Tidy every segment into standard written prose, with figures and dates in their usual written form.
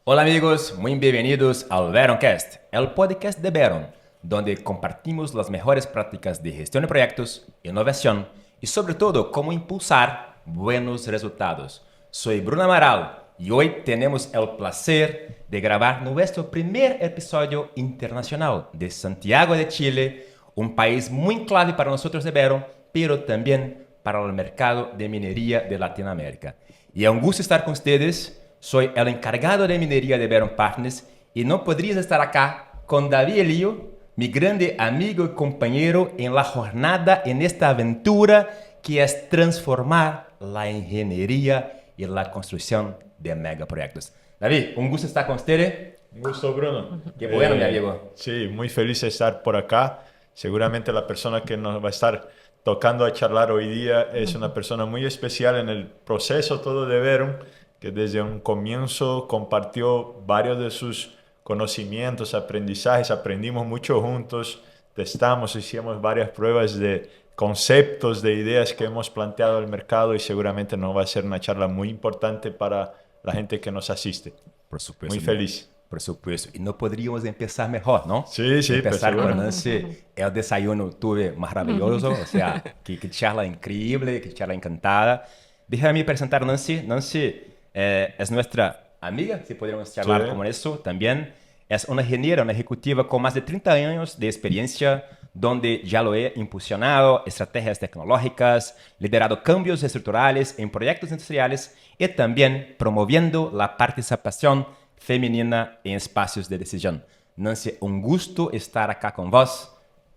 Hola amigos, muy bienvenidos al Veroncast, el podcast de Veron, donde compartimos las mejores prácticas de gestión de proyectos, innovación y sobre todo cómo impulsar buenos resultados. Soy Bruno Amaral y hoy tenemos el placer de grabar nuestro primer episodio internacional de Santiago de Chile, un país muy clave para nosotros de Veron, pero también para el mercado de minería de Latinoamérica. Y es un gusto estar con ustedes. Soy el encargado de minería de Veron Partners y no podría estar acá con David Elío, mi grande amigo y compañero en la jornada, en esta aventura que es transformar la ingeniería y la construcción de megaproyectos. David, un gusto estar con ustedes. Un gusto, Bruno. Qué bueno, mi amigo. Sí, muy feliz de estar por acá. Seguramente la persona que nos va a estar tocando a charlar hoy día es una persona muy especial en el proceso todo de Verum, que desde un comienzo compartió varios de sus conocimientos, aprendizajes, aprendimos mucho juntos, testamos, hicimos varias pruebas de conceptos, de ideas que hemos planteado al mercado y seguramente nos va a ser una charla muy importante para la gente que nos asiste. Por supuesto, Muy feliz. por supuesto. Y no podríamos empezar mejor, ¿no? Sí, sí, pues Empezar con seguro. Nancy. El desayuno tuve maravilloso, o sea, que charla increíble, que charla encantada. Déjame presentar a Nancy. Nancy es nuestra amiga, si podríamos Sí, charlar como eso también. Es una ingeniera, una ejecutiva con más de 30 años de experiencia, donde ya lo he impulsionado estrategias tecnológicas, liderado cambios estructurales en proyectos industriales y también promoviendo la participación femenina en espacios de decisión. Nancy, un gusto estar acá con vos.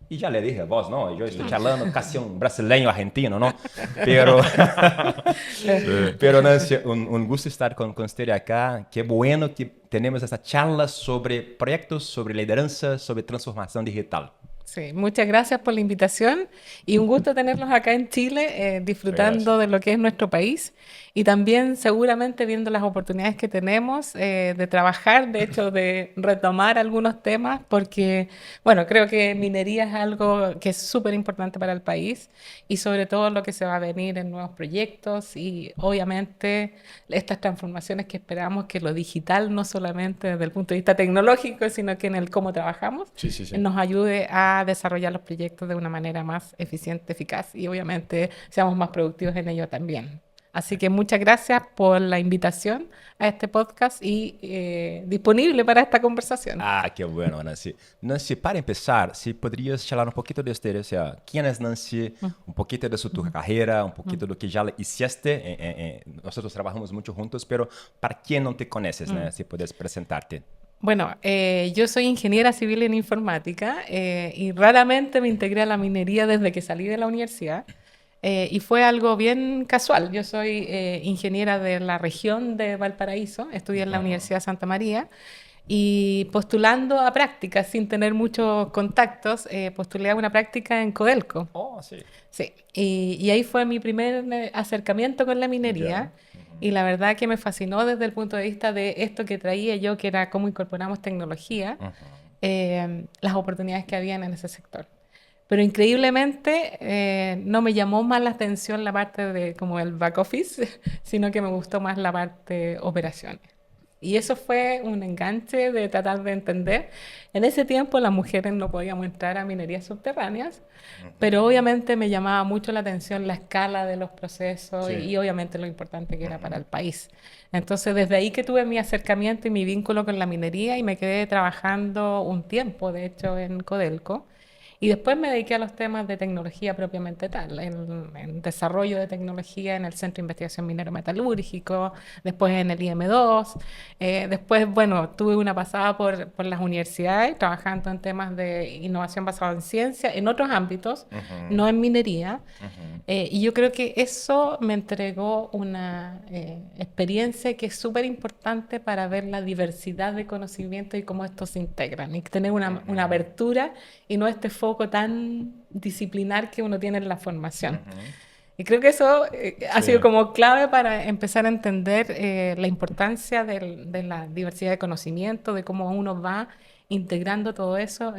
Y ya le dije a vos, ¿no? Yo estoy charlando casi un brasileño argentino, ¿no? Pero, sí. pero Nancy, un gusto estar con usted acá. Qué bueno que tenemos esta charla sobre proyectos, sobre lideranza, sobre transformación digital. Sí, muchas gracias por la invitación y un gusto tenerlos acá en Chile, Muchas gracias. disfrutando de lo que es nuestro país y también seguramente viendo las oportunidades que tenemos de trabajar, de hecho de retomar algunos temas, porque bueno, creo que minería es algo que es súper importante para el país y sobre todo lo que se va a venir en nuevos proyectos y obviamente estas transformaciones que esperamos que lo digital, no solamente desde el punto de vista tecnológico, sino que en el cómo trabajamos Sí, sí, sí. nos ayude a desarrollar los proyectos de una manera más eficiente, eficaz y obviamente seamos más productivos en ello también. Así que muchas gracias por la invitación a este podcast y disponible para esta conversación. Ah, qué bueno, Nancy. Nancy, para empezar, si podrías charlar un poquito de usted, o sea, quién es Nancy, un poquito de su tu carrera, un poquito de lo que ya hiciste. Nosotros trabajamos mucho juntos, pero para quien no te conoces, ¿no? Si puedes presentarte. Bueno, yo soy ingeniera civil en informática y raramente me integré a la minería desde que salí de la universidad. Y fue algo bien casual. Yo soy ingeniera de la región de Valparaíso, estudié en la Ajá. Universidad de Santa María y postulando a prácticas sin tener muchos contactos, postulé a una práctica en Codelco. Oh, sí. Sí, y ahí fue mi primer acercamiento con la Ya. minería y la verdad que me fascinó desde el punto de vista de esto que traía yo, que era cómo incorporamos tecnología, las oportunidades que habían en ese sector. Pero increíblemente no me llamó más la atención la parte de como el back office, sino que me gustó más la parte operaciones. Y eso fue un enganche de tratar de entender. En ese tiempo las mujeres no podíamos entrar a minerías subterráneas, pero obviamente me llamaba mucho la atención la escala de los procesos Sí. y obviamente lo importante que era para el país. Entonces desde ahí que tuve mi acercamiento y mi vínculo con la minería y me quedé trabajando un tiempo, de hecho, en Codelco. Y después me dediqué a los temas de tecnología propiamente tal, en desarrollo de tecnología en el Centro de Investigación Minero Metalúrgico, después en el IM2, después, bueno, tuve una pasada por las universidades, trabajando en temas de innovación basada en ciencia, en otros ámbitos, no en minería. Y yo creo que eso me entregó una experiencia que es súper importante para ver la diversidad de conocimientos y cómo estos se integran y tener una apertura y no este foco tan disciplinar que uno tiene en la formación. Y creo que eso ha Sí. sido como clave para empezar a entender la importancia de la diversidad de conocimiento, de cómo uno va integrando todo eso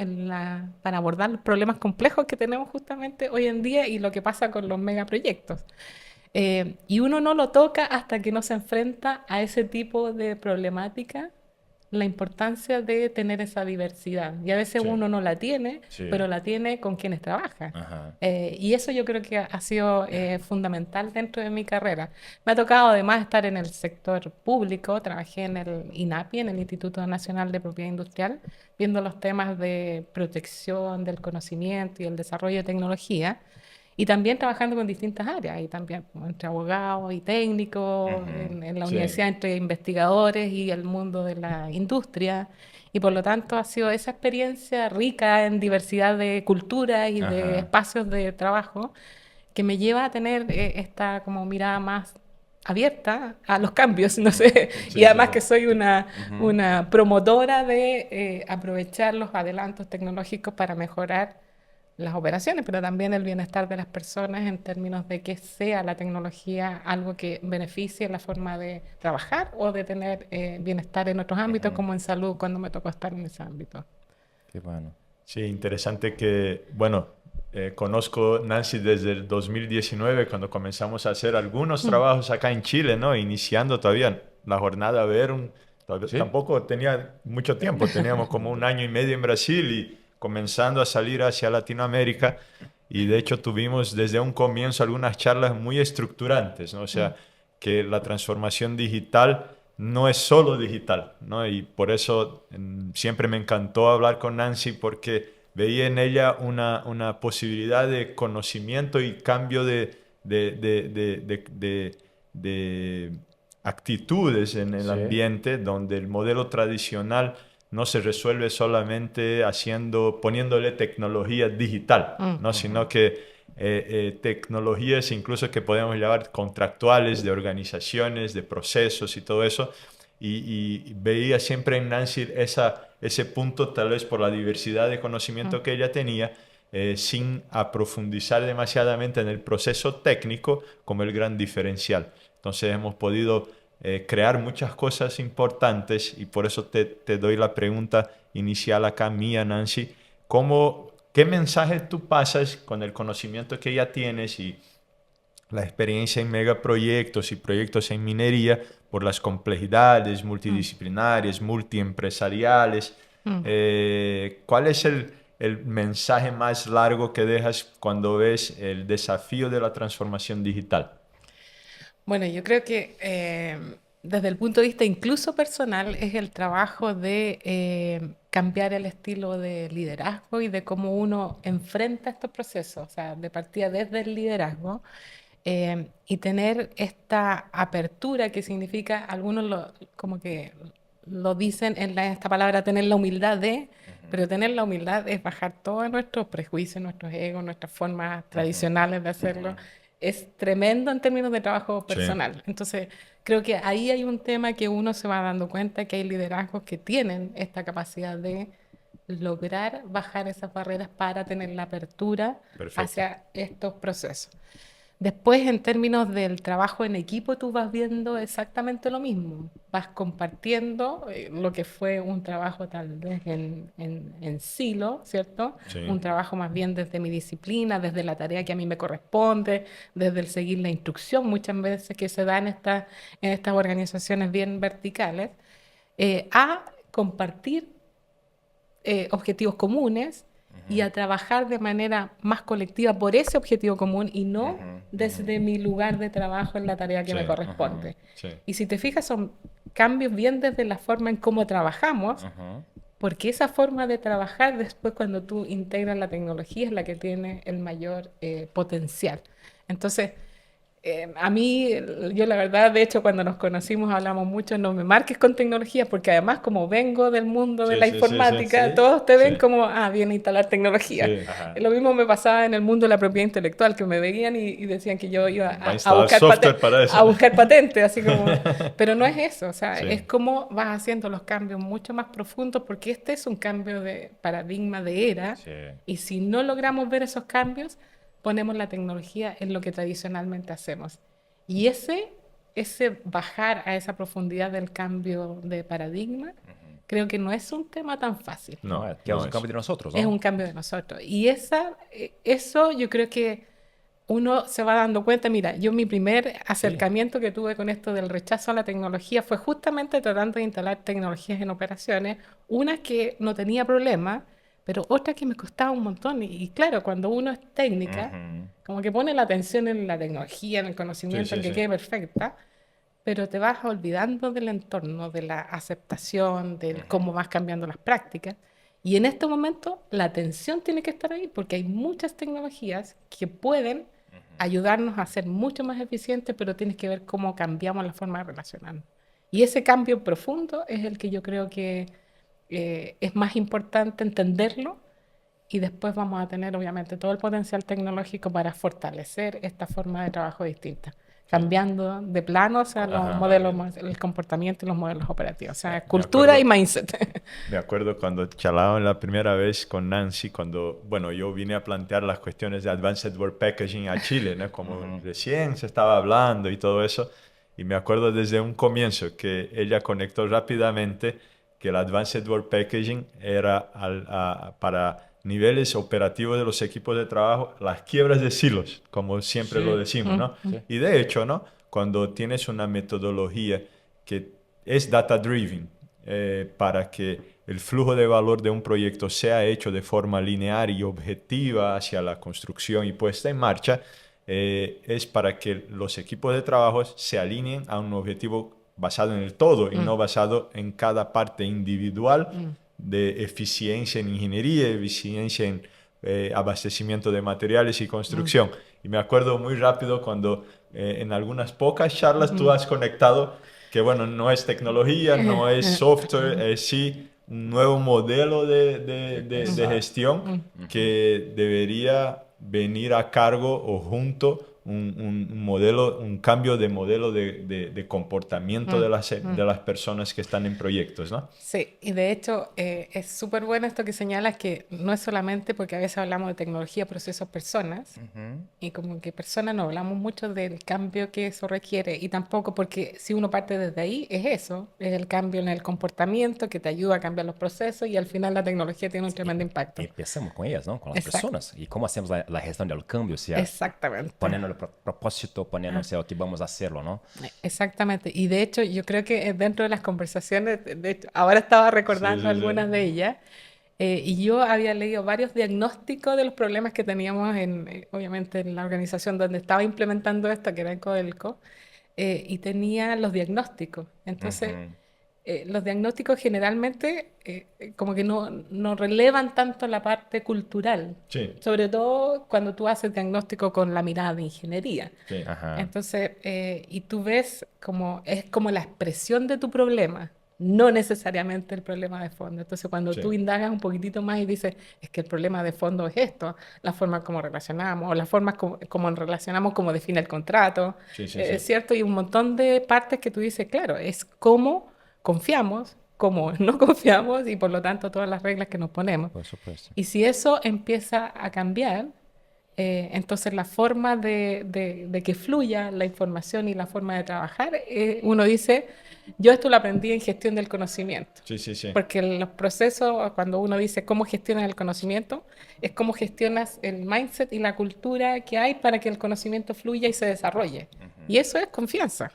para abordar los problemas complejos que tenemos justamente hoy en día y lo que pasa con los megaproyectos. Y uno no lo toca hasta que no se enfrenta a ese tipo de problemática la importancia de tener esa diversidad. Y a veces Sí. uno no la tiene, Sí. pero la tiene con quienes trabaja. Ajá. Y eso yo creo que ha sido fundamental dentro de mi carrera. Me ha tocado además estar en el sector público, trabajé en el INAPI, en el Instituto Nacional de Propiedad Industrial, viendo los temas de protección del conocimiento y el desarrollo de tecnología. Y también trabajando con distintas áreas, y también como entre abogados y técnicos, en la Sí. universidad entre investigadores y el mundo de la industria. Y por lo tanto ha sido esa experiencia rica en diversidad de culturas y de Ajá. espacios de trabajo que me lleva a tener esta como mirada más abierta a los cambios, no sé, Sí, y además sí, que sí. soy una promotora de aprovechar los adelantos tecnológicos para mejorar las operaciones, pero también el bienestar de las personas en términos de que sea la tecnología algo que beneficie la forma de trabajar o de tener bienestar en otros ámbitos, como en salud, cuando me tocó estar en ese ámbito. Qué bueno. Sí, interesante que, bueno, conozco Nancy desde el 2019, cuando comenzamos a hacer algunos trabajos acá en Chile, ¿no? Iniciando todavía la jornada Verum. Sí. Tampoco tenía mucho tiempo, teníamos como un año y medio en Brasil y comenzando a salir hacia Latinoamérica. Y de hecho tuvimos desde un comienzo algunas charlas muy estructurantes, ¿no? O sea, que la transformación digital no es solo digital, ¿no? Y por eso siempre me encantó hablar con Nancy porque veía en ella una posibilidad de conocimiento y cambio de actitudes en el Sí. ambiente donde el modelo tradicional no se resuelve solamente poniéndole tecnología digital, ¿no? Sino que tecnologías incluso que podemos llamar contractuales de organizaciones, de procesos y todo eso. Y veía siempre en Nancy ese punto, tal vez por la diversidad de conocimiento que ella tenía, sin aprofundizar demasiadamente en el proceso técnico como el gran diferencial. Entonces hemos podido crear muchas cosas importantes y por eso te doy la pregunta inicial acá mía, Nancy. ¿Qué mensaje tú pasas con el conocimiento que ya tienes y la experiencia en megaproyectos y proyectos en minería por las complejidades multidisciplinarias, multiempresariales? ¿Cuál es el mensaje más largo que dejas cuando ves el desafío de la transformación digital? Bueno, yo creo que desde el punto de vista incluso personal es el trabajo de cambiar el estilo de liderazgo y de cómo uno enfrenta estos procesos, o sea, de partida desde el liderazgo y tener esta apertura que significa, algunos como que lo dicen en esta palabra, tener la humildad de, pero tener la humildad es bajar todos nuestros prejuicios, nuestros egos, nuestras formas tradicionales de hacerlo. Es tremendo en términos de trabajo Sí. personal. Entonces, creo que ahí hay un tema que uno se va dando cuenta que hay liderazgos que tienen esta capacidad de lograr bajar esas barreras para tener la apertura Perfecto. hacia estos procesos. Después, en términos del trabajo en equipo, tú vas viendo exactamente lo mismo. Vas compartiendo lo que fue un trabajo tal vez en silo, ¿cierto? Sí. Un trabajo más bien desde mi disciplina, desde la tarea que a mí me corresponde, desde el seguir la instrucción, muchas veces que se da en estas organizaciones bien verticales, a compartir objetivos comunes y a trabajar de manera más colectiva por ese objetivo común y no desde mi lugar de trabajo en la tarea que Sí, me corresponde. sí. Y si te fijas, son cambios bien desde la forma en cómo trabajamos, porque esa forma de trabajar después cuando tú integras la tecnología es la que tiene el mayor potencial. Entonces, a mí, yo la verdad, de hecho, cuando nos conocimos hablamos mucho, no me marques con tecnología, porque además como vengo del mundo de Sí, la sí, sí, informática, sí. todos te ven Sí. como, viene a instalar tecnología. Sí. Ajá. Lo mismo me pasaba en el mundo de la propiedad intelectual, que me veían y decían que yo iba Va a instalar buscar software para eso. a buscar patentes, así como... Pero no es eso, o sea, Sí. es como vas haciendo los cambios mucho más profundos, porque este es un cambio de paradigma de era, Sí. y si no logramos ver esos cambios, ponemos la tecnología en lo que tradicionalmente hacemos. Y ese bajar a esa profundidad del cambio de paradigma, creo que no es un tema tan fácil. No, Que es no un es. cambio de nosotros, ¿no? Es un cambio de nosotros. Y eso yo creo que uno se va dando cuenta, mira, yo mi primer acercamiento que tuve con esto del rechazo a la tecnología fue justamente tratando de instalar tecnologías en operaciones, una que no tenía problema, pero otra que me costaba un montón. Y claro, cuando uno es técnica, como que pone la atención en la tecnología, en el conocimiento, en que quede perfecta, pero te vas olvidando del entorno, de la aceptación, de cómo vas cambiando las prácticas. Y en este momento la atención tiene que estar ahí porque hay muchas tecnologías que pueden ayudarnos a ser mucho más eficientes, pero tienes que ver cómo cambiamos la forma de relacionarnos. Y ese cambio profundo es el que yo creo que es más importante entenderlo y después vamos a tener obviamente todo el potencial tecnológico para fortalecer esta forma de trabajo distinta, cambiando de plano, o sea, los modelos, el comportamiento y los modelos operativos, o sea, cultura y mindset. Me acuerdo cuando charlaba la primera vez con Nancy, cuando, bueno, yo vine a plantear las cuestiones de Advanced Word Packaging a Chile, ¿no? Como recién se estaba hablando y todo eso, y me acuerdo desde un comienzo que ella conectó rápidamente que el Advanced Word Packaging era para niveles operativos de los equipos de trabajo, las quiebras de silos, como siempre lo decimos, ¿no? Y de hecho, ¿no? Cuando tienes una metodología que es data-driven, para que el flujo de valor de un proyecto sea hecho de forma lineal y objetiva hacia la construcción y puesta en marcha, es para que los equipos de trabajo se alineen a un objetivo basado en el todo y no basado en cada parte individual de eficiencia en ingeniería, eficiencia en abastecimiento de materiales y construcción. Y me acuerdo muy rápido cuando en algunas pocas charlas tú has conectado que, bueno, no es tecnología, no es software, es sí un nuevo modelo de gestión que debería venir a cargo o junto un modelo, un cambio de modelo de comportamiento de las personas que están en proyectos, ¿no? Sí, y de hecho es súper bueno esto que señalas, que no es solamente porque a veces hablamos de tecnología, procesos, personas, y como que personas no hablamos mucho del cambio que eso requiere, y tampoco porque si uno parte desde ahí, es eso, es el cambio en el comportamiento que te ayuda a cambiar los procesos, y al final la tecnología tiene un tremendo impacto. Empezamos con ellas, ¿no? Con las Exacto. personas. Y cómo hacemos la gestión del cambio, o sea, Exactamente. poniendo el propósito, poniendo, o sea, que vamos a hacerlo, ¿no? Exactamente. Y de hecho, yo creo que dentro de las conversaciones, de hecho, ahora estaba recordando algunas de ellas, y yo había leído varios diagnósticos de los problemas que teníamos obviamente, en la organización donde estaba implementando esto, que era el Codelco, y tenía los diagnósticos. Entonces, los diagnósticos generalmente como que no relevan tanto la parte cultural, sobre todo cuando tú haces diagnóstico con la mirada de ingeniería. Entonces, y tú ves como es como la expresión de tu problema, no necesariamente el problema de fondo. Entonces, cuando tú indagas un poquitito más y dices, es que el problema de fondo es esto, la forma como relacionamos, o la forma como relacionamos, como define el contrato, ¿es cierto? Y un montón de partes que tú dices, claro, es cómo confiamos, cómo no confiamos, y por lo tanto todas las reglas que nos ponemos. Por supuesto. Y si eso empieza a cambiar, entonces la forma de que fluya la información y la forma de trabajar, uno dice, yo esto lo aprendí en gestión del conocimiento. Porque los procesos, cuando uno dice cómo gestionas el conocimiento, es cómo gestionas el mindset y la cultura que hay para que el conocimiento fluya y se desarrolle. Y eso es confianza.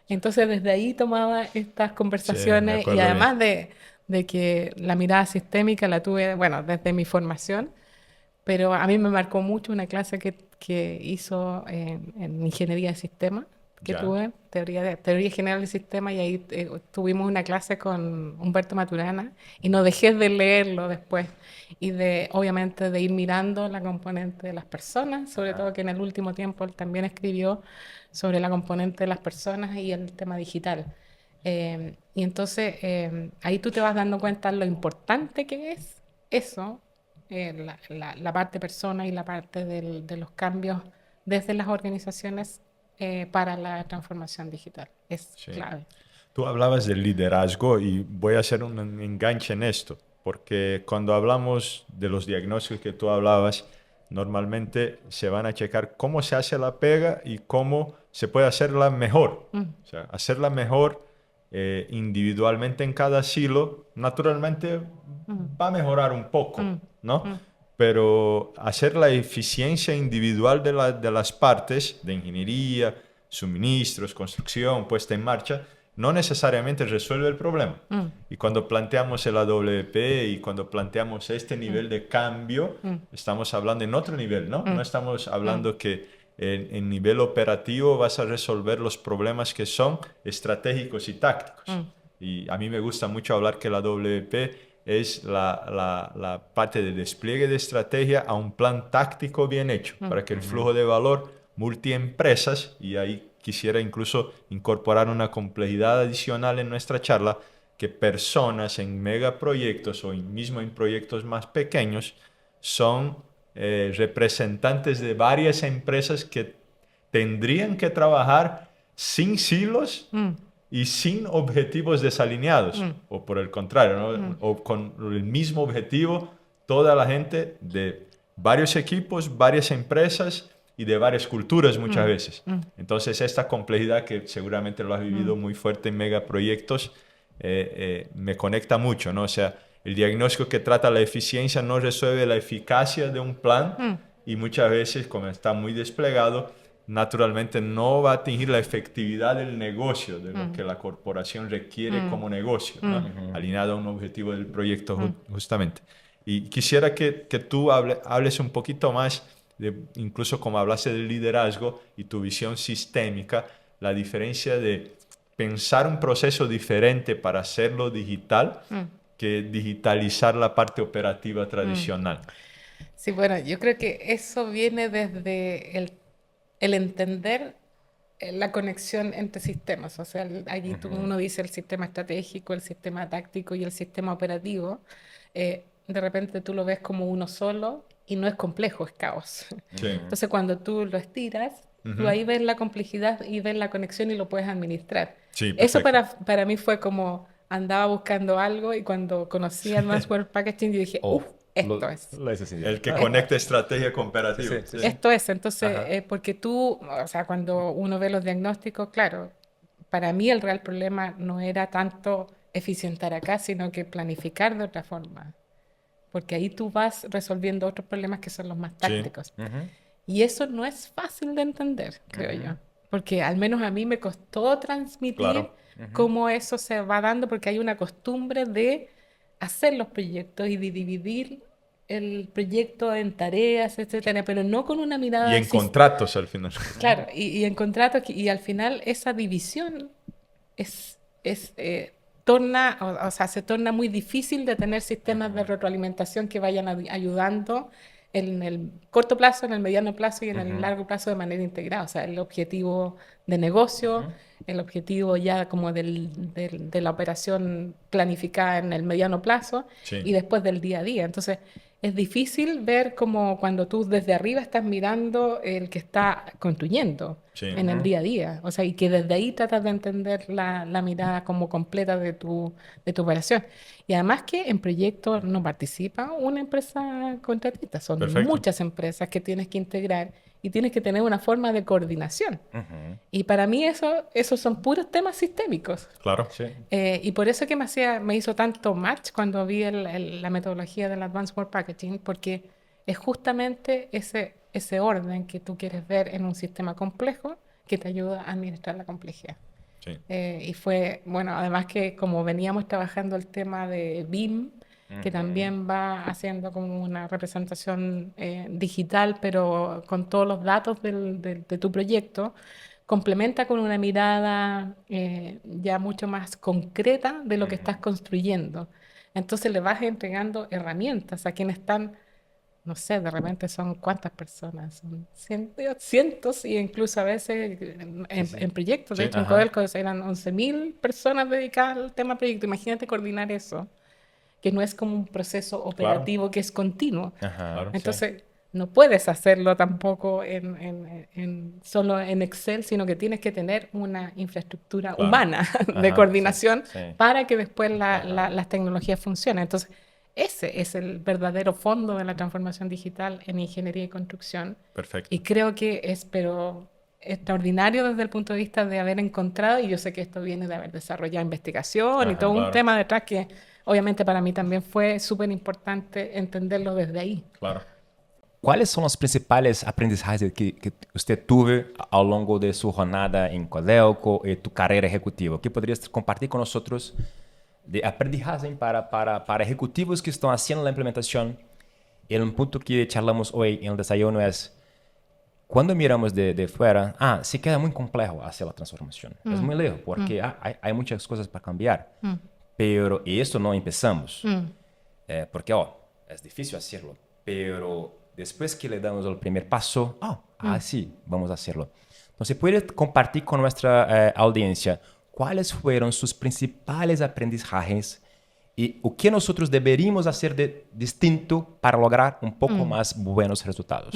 Entonces desde ahí tomaba estas conversaciones, y además de que la mirada sistémica la tuve, bueno, desde mi formación, pero a mí me marcó mucho una clase que hizo en ingeniería de sistemas, que tuve, teoría general del sistema, y ahí tuvimos una clase con Humberto Maturana, y no dejé de leerlo después, y obviamente de ir mirando la componente de las personas, sobre todo que en el último tiempo él también escribió sobre la componente de las personas y el tema digital. Y entonces ahí tú te vas dando cuenta lo importante que es eso, la parte persona y la parte de los cambios desde las organizaciones para la transformación digital. Es clave. Tú hablabas del liderazgo y voy a hacer un enganche en esto, porque cuando hablamos de los diagnósticos que tú hablabas, normalmente se van a checar cómo se hace la pega y cómo se puede hacerla mejor. O sea, hacerla mejor individualmente en cada silo, naturalmente va a mejorar un poco, ¿no? pero hacer la eficiencia individual de las partes, de ingeniería, suministros, construcción, puesta en marcha, no necesariamente resuelve el problema. Y cuando planteamos el AWP y cuando planteamos este nivel de cambio, estamos hablando en otro nivel, ¿no? No estamos hablando que en nivel operativo vas a resolver los problemas que son estratégicos y tácticos. Y a mí me gusta mucho hablar que la AWP es la parte de despliegue de estrategia a un plan táctico bien hecho, para que el flujo de valor multiempresas, y ahí quisiera incluso incorporar una complejidad adicional en nuestra charla, que personas en megaproyectos o mismo en proyectos más pequeños son representantes de varias empresas que tendrían que trabajar sin silos y sin objetivos desalineados, o por el contrario, ¿no? O con el mismo objetivo, toda la gente de varios equipos, varias empresas y de varias culturas muchas veces. Entonces, esta complejidad que seguramente lo has vivido muy fuerte en megaproyectos, me conecta mucho, ¿no? O sea, el diagnóstico que trata la eficiencia no resuelve la eficacia de un plan y muchas veces, como está muy desplegado, naturalmente no va a atingir la efectividad del negocio, de lo que la corporación requiere como negocio, ¿no? Alineado a un objetivo del proyecto justamente. Y quisiera que tú hables un poquito más, incluso como hablaste del liderazgo y tu visión sistémica, la diferencia de pensar un proceso diferente para hacerlo digital que digitalizar la parte operativa tradicional. Sí, bueno, yo creo que eso viene desde el entender la conexión entre sistemas. O sea, allí uno dice el sistema estratégico, el sistema táctico y el sistema operativo. De repente tú lo ves como uno solo y no es complejo, es caos. Sí. Entonces, cuando tú lo estiras, tú ahí ves la complejidad y ves la conexión y lo puedes administrar. Sí, Eso perfecto. para mí fue como andaba buscando algo y cuando conocí Advanced Word Packaging, yo dije, esto es. Lo hice así. El que conecta estrategia con operativo. Sí, sí, sí. Esto es, entonces, Ajá. porque tú, o sea, cuando uno ve los diagnósticos, claro, para mí el real problema no era tanto eficientar acá, sino que planificar de otra forma, porque ahí tú vas resolviendo otros problemas que son los más Sí. tácticos. Y eso no es fácil de entender, creo yo, porque al menos a mí me costó transmitir Claro. cómo eso se va dando, porque hay una costumbre de hacer los proyectos y de dividir el proyecto en tareas, etcétera, pero no con una mirada Y en contratos al final. claro, y en contratos, y al final esa división torna, o sea, se torna muy difícil de tener sistemas de retroalimentación que vayan ayudando en el corto plazo, en el mediano plazo y en el largo plazo de manera integrada. O sea, el objetivo de negocio, el objetivo ya como de la operación planificada en el mediano plazo Sí. y después del día a día. Entonces, es difícil ver como cuando tú desde arriba estás mirando el que está construyendo Sí. en el día a día. O sea, y que desde ahí tratas de entender la mirada como completa de tu operación. Y además que en proyectos no participa una empresa contratista, son Perfecto. muchas empresas que tienes que integrar y tienes que tener una forma de coordinación. Y para mí esos son puros temas sistémicos. Claro. Sí. Y por eso que me hizo tanto match cuando vi la metodología del Advanced Word Packaging, porque es justamente ese orden que tú quieres ver en un sistema complejo que te ayuda a administrar la complejidad. Sí. Y fue, bueno, además que como veníamos trabajando el tema de BIM, que también va haciendo como una representación digital, pero con todos los datos de tu proyecto, complementa con una mirada ya mucho más concreta de lo que estás construyendo. Entonces le vas entregando herramientas a quienes están, no sé, de repente son cuántas personas, son cientos y incluso a veces en proyectos. De Sí, hecho, en ajá. Codelco eran 11.000 personas dedicadas al tema proyecto. Imagínate coordinar eso, que no es como un proceso operativo que es continuo. Ajá. Entonces, no puedes hacerlo tampoco solo en Excel, sino que tienes que tener una infraestructura Claro. humana de Ajá, coordinación sí, sí. para que después las tecnologías funcionen. Entonces, ese es el verdadero fondo de la transformación digital en ingeniería y construcción. Perfecto. Y creo que es, pero extraordinario desde el punto de vista de haber encontrado, y yo sé que esto viene de haber desarrollado investigación y Ajá, todo un claro. tema detrás que obviamente para mí también fue súper importante entenderlo desde ahí. Claro. ¿Cuáles son los principales aprendizajes que usted tuvo a lo largo de su jornada en Codelco y tu carrera ejecutiva? ¿Qué podrías compartir con nosotros de aprendizaje para ejecutivos que están haciendo la implementación? Y un punto que charlamos hoy en el desayuno es, cuando miramos de fuera, sí queda muy complejo hacer la transformación. Es muy lejos porque hay muchas cosas para cambiar. Pero esto no empezamos. Porque es difícil hacerlo. Pero después que le damos el primer paso, sí, vamos a hacerlo. Entonces, ¿puedes compartir con nuestra audiencia cuáles fueron sus principales aprendizajes y o qué nosotros deberíamos hacer de distinto para lograr un poco más buenos resultados?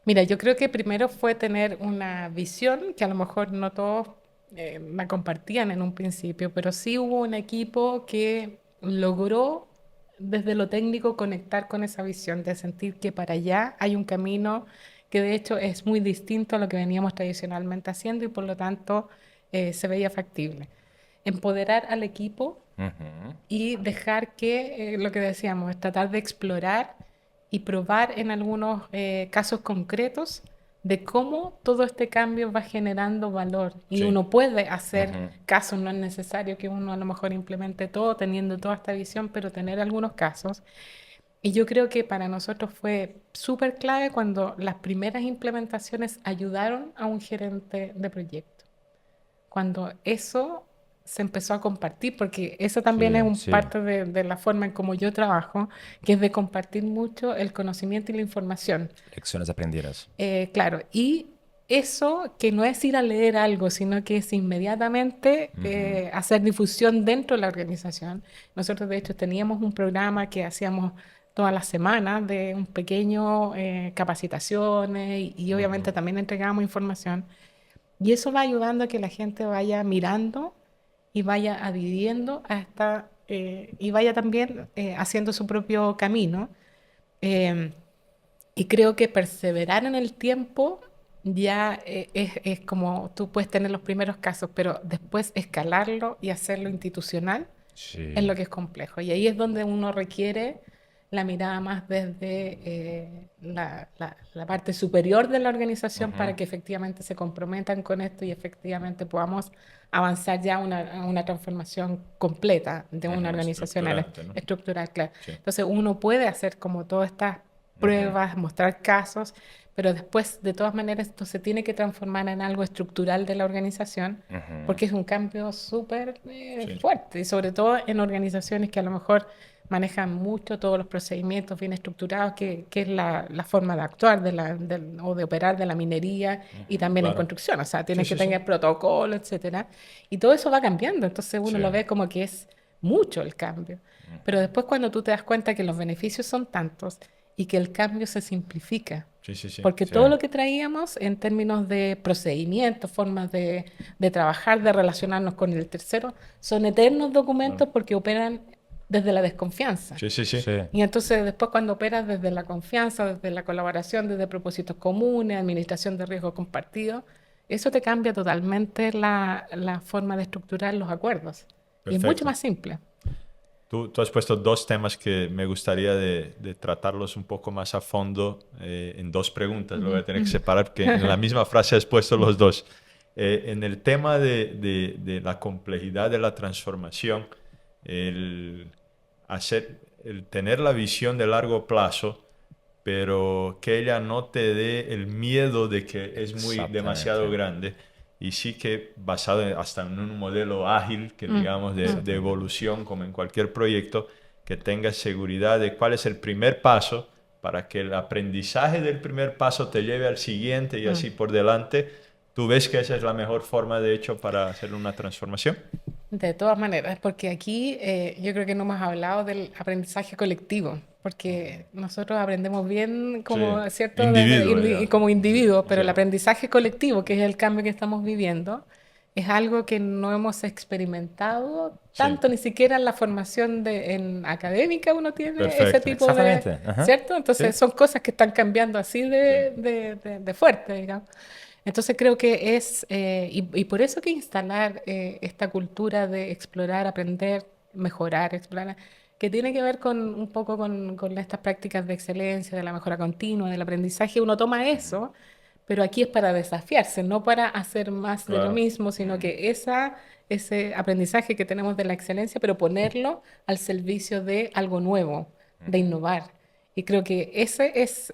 Mira, yo creo que primero fue tener una visión que a lo mejor no todos la compartían en un principio, pero sí hubo un equipo que logró desde lo técnico conectar con esa visión de sentir que para allá hay un camino que de hecho es muy distinto a lo que veníamos tradicionalmente haciendo y por lo tanto se veía factible. Empoderar al equipo y dejar que, lo que decíamos, es tratar de explorar y probar en algunos casos concretos de cómo todo este cambio va generando valor. Y uno puede hacer casos, no es necesario que uno a lo mejor implemente todo teniendo toda esta visión, pero tener algunos casos. Y yo creo que para nosotros fue súper clave cuando las primeras implementaciones ayudaron a un gerente de proyecto. Cuando eso se empezó a compartir, porque eso también es parte de la forma en cómo yo trabajo, que es de compartir mucho el conocimiento y la información. Lecciones aprendidas. Claro, y eso que no es ir a leer algo, sino que es inmediatamente hacer difusión dentro de la organización. Nosotros, de hecho, teníamos un programa que hacíamos todas las semanas de un pequeño capacitaciones y obviamente también entregábamos información. Y eso va ayudando a que la gente vaya mirando y vaya adhiriendo y vaya también haciendo su propio camino. Y creo que perseverar en el tiempo ya es como tú puedes tener los primeros casos, pero después escalarlo y hacerlo institucional es lo que es complejo. Y ahí es donde uno requiere la mirada más desde la parte superior de la organización para que efectivamente se comprometan con esto y efectivamente podamos avanzar ya a una transformación completa de una organización estructural, claro. Sí. Entonces uno puede hacer como todas estas pruebas, mostrar casos, pero después de todas maneras esto se tiene que transformar en algo estructural de la organización porque es un cambio súper fuerte y sobre todo en organizaciones que a lo mejor manejan mucho todos los procedimientos bien estructurados, que es la forma de actuar o de operar de la minería y también en construcción. O sea, tienes que tener protocolo, etcétera. Y todo eso va cambiando. Entonces uno lo ve como que es mucho el cambio. Pero después cuando tú te das cuenta que los beneficios son tantos y que el cambio se simplifica. Porque todo lo que traíamos en términos de procedimientos, formas de trabajar, de relacionarnos con el tercero, son eternos documentos porque operan desde la desconfianza. Y entonces después cuando operas desde la confianza, desde la colaboración, desde propósitos comunes, administración de riesgo compartido, eso te cambia totalmente la forma de estructurar los acuerdos. Perfecto. Y es mucho más simple. Tú has puesto dos temas que me gustaría de tratarlos un poco más a fondo en dos preguntas. Lo voy a tener que separar porque en la misma frase has puesto los dos. En el tema de la complejidad de la transformación, el tener la visión de largo plazo, pero que ella no te dé el miedo de que es demasiado grande, y sí que basado hasta en un modelo ágil, que digamos de evolución, como en cualquier proyecto, que tengas seguridad de cuál es el primer paso para que el aprendizaje del primer paso te lleve al siguiente y así por delante. ¿Tú ves que esa es la mejor forma, de hecho, para hacer una transformación? De todas maneras, porque aquí yo creo que no hemos hablado del aprendizaje colectivo, porque nosotros aprendemos bien como, ¿cierto? Como individuos, pero el aprendizaje colectivo, que es el cambio que estamos viviendo, es algo que no hemos experimentado tanto, ni siquiera en la formación académica uno tiene ese tipo de... ¿Cierto? Entonces son cosas que están cambiando así de fuerte, digamos. Entonces creo que es, y por eso que instalar esta cultura de explorar, aprender mejorar, explorar, que tiene que ver con un poco con estas prácticas de excelencia, de la mejora continua, del aprendizaje. Uno toma eso, pero aquí es para desafiarse, no para hacer más de lo Claro. mismo, sino que ese aprendizaje que tenemos de la excelencia, pero ponerlo al servicio de algo nuevo, de innovar. Y creo que ese es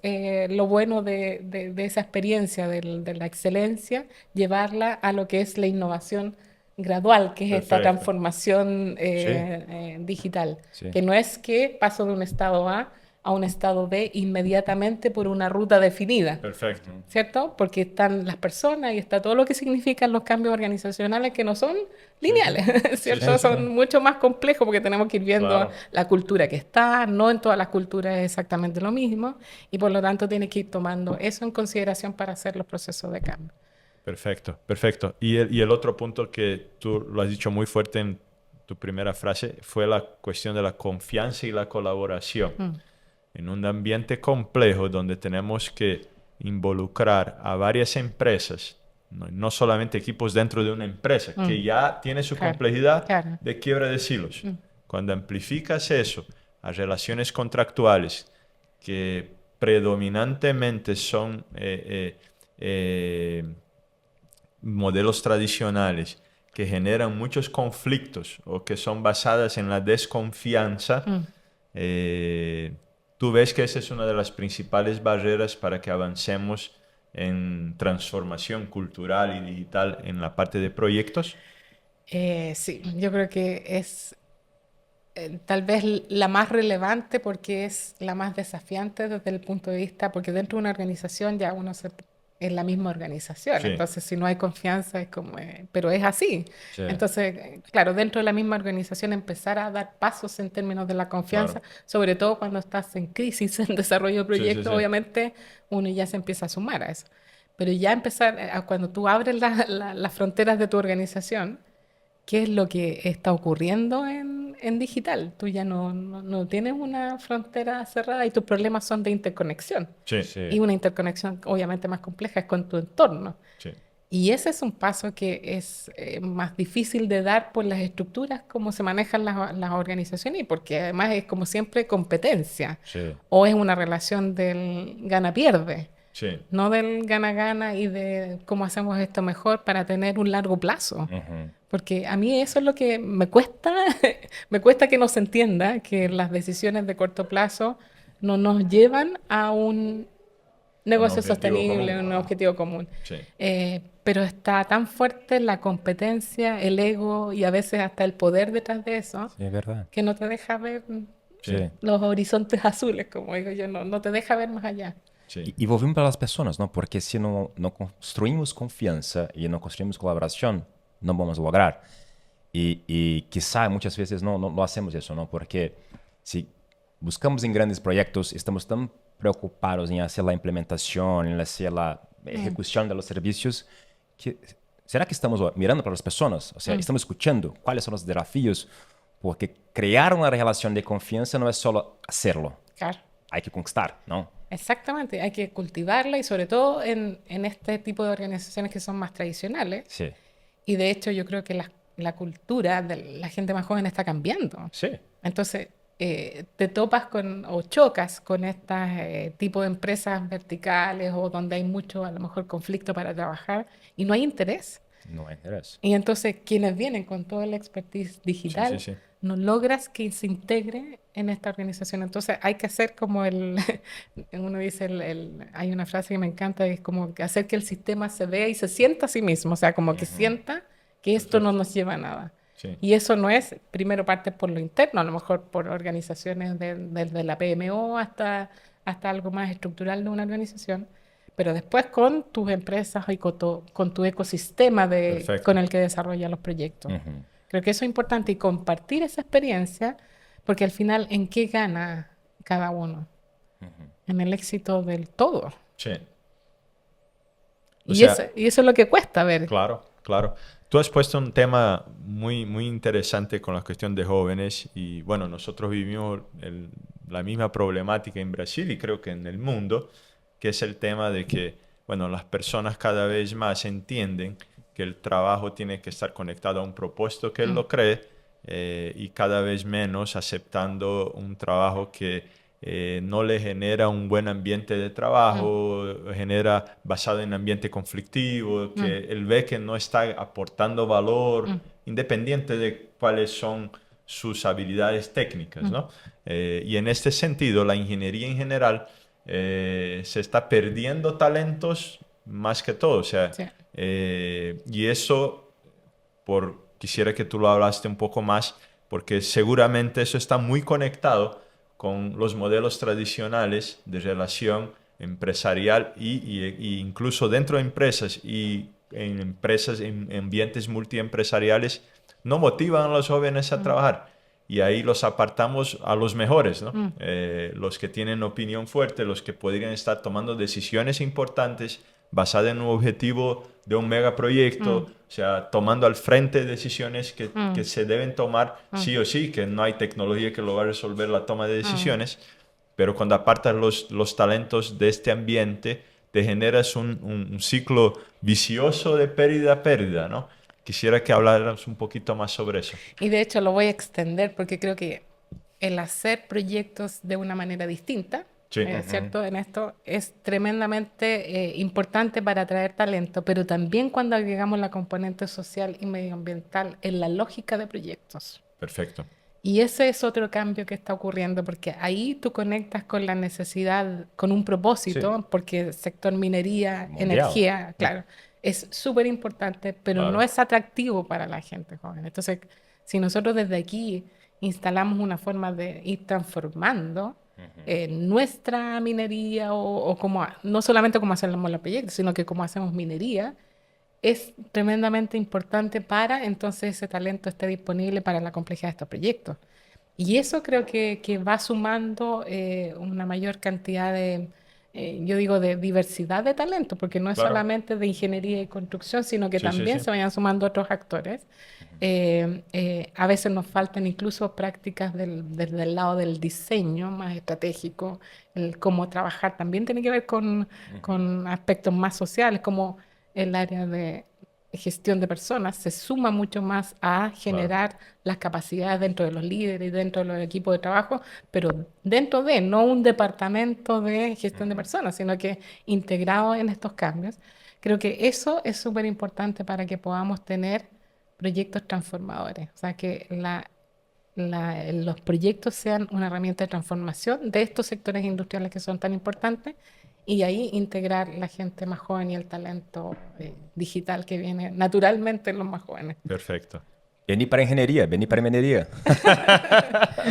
lo bueno de esa experiencia de la excelencia, llevarla a lo que es la innovación gradual, que es esta Perfecto. transformación Sí. digital, Sí. que no es que paso de un estado A un estado B inmediatamente por una ruta definida. Perfecto. ¿Cierto? Porque están las personas y está todo lo que significan los cambios organizacionales que no son lineales, ¿cierto? Sí, sí, sí. Son mucho más complejos porque tenemos que ir viendo Claro. la cultura que está, no en todas las culturas es exactamente lo mismo y por lo tanto tiene que ir tomando eso en consideración para hacer los procesos de cambio. Perfecto, perfecto. Y el otro punto que tú lo has dicho muy fuerte en tu primera frase fue la cuestión de la confianza y la colaboración. En un ambiente complejo donde tenemos que involucrar a varias empresas, no solamente equipos dentro de una empresa, que ya tiene su Claro, complejidad claro. de quiebra de silos. Cuando amplificas eso a relaciones contractuales que predominantemente son modelos tradicionales que generan muchos conflictos o que son basadas en la desconfianza, tú ves que esa es una de las principales barreras para que avancemos en transformación cultural y digital en la parte de proyectos. Sí, yo creo que es tal vez la más relevante porque es la más desafiante desde el punto de vista, porque dentro de una organización ya es la misma organización, Sí. entonces si no hay confianza es como, pero es así. Sí. Entonces, claro, dentro de la misma organización empezar a dar pasos en términos de la confianza, Claro. sobre todo cuando estás en crisis, en desarrollo de Sí, sí, proyectos, sí. obviamente uno ya se empieza a sumar a eso. Pero ya empezar, cuando tú abres las fronteras de tu organización, qué es lo que está ocurriendo en digital. Tú ya no tienes una frontera cerrada y tus problemas son de interconexión. Sí, Sí. Y una interconexión obviamente más compleja es con tu entorno. sí, Y ese es un paso que es más difícil de dar por las estructuras, cómo se manejan las organizaciones y porque además es como siempre competencia Sí. o es una relación del gana-pierde, sí. no del gana-gana y de cómo hacemos esto mejor para tener un largo plazo. Ujú. Porque a mí eso es lo que me cuesta, me cuesta que no se entienda que las decisiones de corto plazo no nos llevan a un negocio objetivo sostenible, común. un objetivo común. Sí. Pero está tan fuerte la competencia, el ego y a veces hasta el poder detrás de eso, Sí, es verdad. que no te deja ver Sí. los horizontes azules, como digo yo, no te deja ver más allá. Sí. Y volvemos para las personas, ¿no? Porque si no construimos confianza y no construimos colaboración, no vamos a lograr. Y quizá muchas veces no hacemos eso, ¿no? Porque si buscamos en grandes proyectos, estamos tan preocupados en hacer la implementación, en hacer la ejecución de los servicios, que ¿será que estamos mirando para las personas? O sea, estamos escuchando cuáles son los desafíos, porque crear una relación de confianza no es solo hacerlo, Claro. hay que conquistar, ¿no? Exactamente, hay que cultivarla y sobre todo en este tipo de organizaciones que son más tradicionales. Sí, Y de hecho yo creo que la cultura de la gente más joven está cambiando. sí, Entonces te topas con o chocas con este tipo de empresas verticales o donde hay mucho a lo mejor conflicto para trabajar y no hay interés. no hay interés. Y entonces quienes vienen con todo el expertise digital, sí. no logras que se integre en esta organización. Entonces hay que hacer como uno dice, hay una frase que me encanta, es como que hacer que el sistema se vea y se sienta a sí mismo, o sea, como que sienta que esto no nos lleva a nada. Sí. Y eso no es, primero parte por lo interno, a lo mejor por organizaciones desde la PMO hasta algo más estructural de una organización, pero después con tus empresas y con tu ecosistema Perfecto. con el que desarrollas los proyectos. Ujú. Creo que eso es importante y compartir esa experiencia, porque al final, ¿en qué gana cada uno? En el éxito del todo. Sí. O Y, sea, y eso es lo que cuesta ver. Claro, claro. Tú has puesto un tema muy, muy interesante con la cuestión de jóvenes y bueno, nosotros vivimos la misma problemática en Brasil y creo que en el mundo, que es el tema de que, bueno, las personas cada vez más entienden que el trabajo tiene que estar conectado a un propósito que él lo cree y cada vez menos aceptando un trabajo que no le genera un buen ambiente de trabajo, genera basado en ambiente conflictivo, que él ve que no está aportando valor, independiente de cuáles son sus habilidades técnicas, ¿no? Y en este sentido, la ingeniería en general se está perdiendo talentos más que todo, o sea, Sí. y eso, quisiera que tú lo hablaste un poco más, porque seguramente eso está muy conectado con los modelos tradicionales de relación empresarial y incluso dentro de empresas y en empresas, en ambientes multiempresariales, no motivan a los jóvenes a trabajar. Y ahí los apartamos a los mejores, ¿no? Los que tienen opinión fuerte, los que podrían estar tomando decisiones importantes basadas en un objetivo de un megaproyecto, o sea, tomando al frente decisiones que se deben tomar sí o sí, que no hay tecnología que lo va a resolver la toma de decisiones, pero cuando apartas los talentos de este ambiente, te generas un ciclo vicioso de pérdida, ¿no? Quisiera que habláramos un poquito más sobre eso. Y de hecho lo voy a extender porque creo que el hacer proyectos de una manera distinta, Sí. ¿cierto? En esto es tremendamente importante para atraer talento, pero también cuando agregamos la componente social y medioambiental en la lógica de proyectos. Perfecto. Y ese es otro cambio que está ocurriendo, porque ahí tú conectas con la necesidad, con un propósito, Sí. porque el sector minería, Mundial. energía, claro, es súper importante, pero Claro. no es atractivo para la gente joven. Entonces, si nosotros desde aquí instalamos una forma de ir transformando nuestra minería o como, no solamente cómo hacemos los proyectos, sino que cómo hacemos minería, es tremendamente importante para entonces ese talento esté disponible para la complejidad de estos proyectos. Y eso creo que va sumando una mayor cantidad de, yo digo, de diversidad de talento, porque no es Claro. solamente de ingeniería y construcción, sino que Sí, sí, también sí. se vayan sumando otros actores. A veces nos faltan incluso prácticas desde el lado del diseño más estratégico, el cómo trabajar también tiene que ver con aspectos más sociales, como el área de gestión de personas se suma mucho más a generar las capacidades dentro de los líderes y dentro de los equipos de trabajo, pero dentro de, no un departamento de gestión de personas, sino que integrado en estos cambios. Creo que eso es súper importante para que podamos tener proyectos transformadores, o sea, que los proyectos sean una herramienta de transformación de estos sectores industriales que son tan importantes y ahí integrar la gente más joven y el talento digital que viene naturalmente en los más jóvenes. Perfecto. Vení para ingeniería, vení para minería.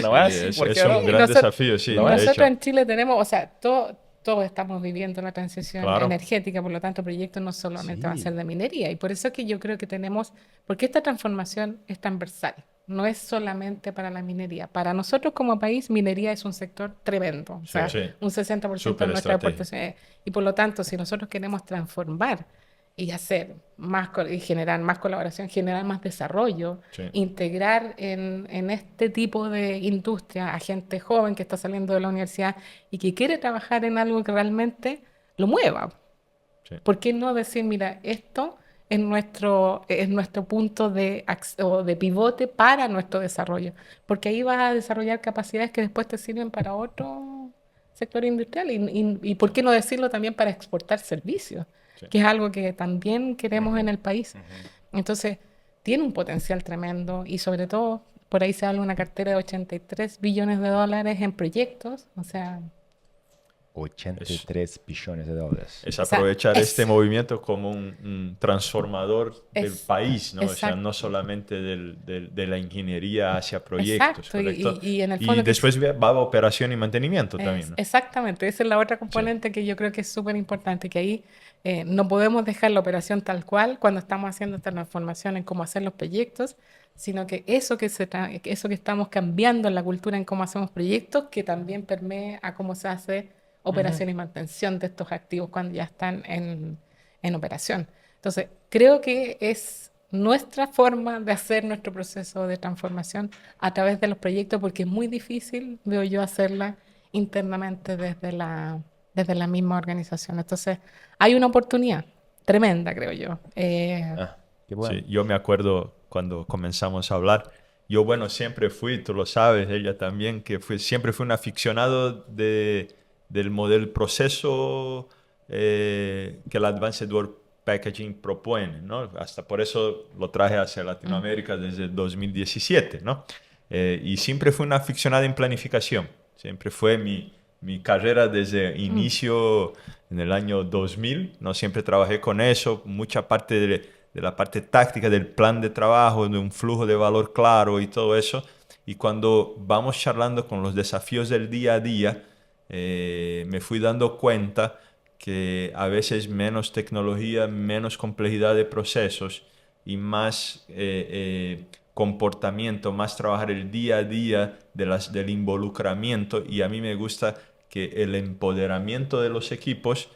¿No Sí, es? ¿Por es qué no? un gran desafío, sí, No de Nosotros hecho. en Chile tenemos, o sea, todos estamos viviendo la transición Claro. energética, por lo tanto, el proyecto no solamente va a Sí. ser de minería. Y por eso es que yo creo que tenemos, porque esta transformación es transversal, no es solamente para la minería. Para nosotros como país, minería es un sector tremendo, o sea, Sí. un 60% de Súper nuestra estratégico. aportación. Y por lo tanto, si nosotros queremos transformar y hacer más, y generar más colaboración, generar más desarrollo, Sí. integrar en este tipo de industria a gente joven que está saliendo de la universidad y que quiere trabajar en algo que realmente lo mueva. Sí. ¿Por qué no decir, mira, esto es nuestro punto o de pivote para nuestro desarrollo? Porque ahí vas a desarrollar capacidades que después te sirven para otro sector industrial y ¿por qué no decirlo también para exportar servicios? Sí. Que es algo que también queremos en el país. Entonces, tiene un potencial tremendo y sobre todo, por ahí se habla de una cartera de 83 billones de dólares en proyectos, o sea, 83 billones de dólares. Es O sea, aprovechar es- este movimiento como un transformador del Es- país, ¿no? O sea, exacto. no solamente de la ingeniería hacia proyectos, Exacto, ¿correcto? y en el fondo Y que después va a operación y mantenimiento también, ¿no? Exactamente, esa es la otra componente que yo creo que es súper importante, que ahí no podemos dejar la operación tal cual cuando estamos haciendo esta transformación en cómo hacer los proyectos, sino que eso que estamos cambiando en la cultura en cómo hacemos proyectos, que también permea a cómo se hace operación y mantención de estos activos cuando ya están en operación. Entonces, creo que es nuestra forma de hacer nuestro proceso de transformación a través de los proyectos, porque es muy difícil, veo yo, hacerla internamente desde la misma organización. Entonces, hay una oportunidad tremenda, creo yo. Ah, qué bueno. Sí, yo me acuerdo cuando comenzamos a hablar, yo, bueno, siempre fui, tú lo sabes, ella también, que siempre fui un aficionado del modelo proceso que el Advanced Work Packaging propone, ¿no? Hasta por eso lo traje hacia Latinoamérica desde el 2017, ¿no? Y siempre fui un aficionado en planificación, siempre fue mi carrera desde inicio en el año 2000, ¿no? Siempre trabajé con eso, mucha parte de la parte táctica del plan de trabajo, de un flujo de valor claro y todo eso. Y cuando vamos charlando con los desafíos del día a día, me fui dando cuenta que a veces menos tecnología, menos complejidad de procesos y más comportamiento, más trabajar el día a día del involucramiento. Y a mí me gusta que el empoderamiento de los equipos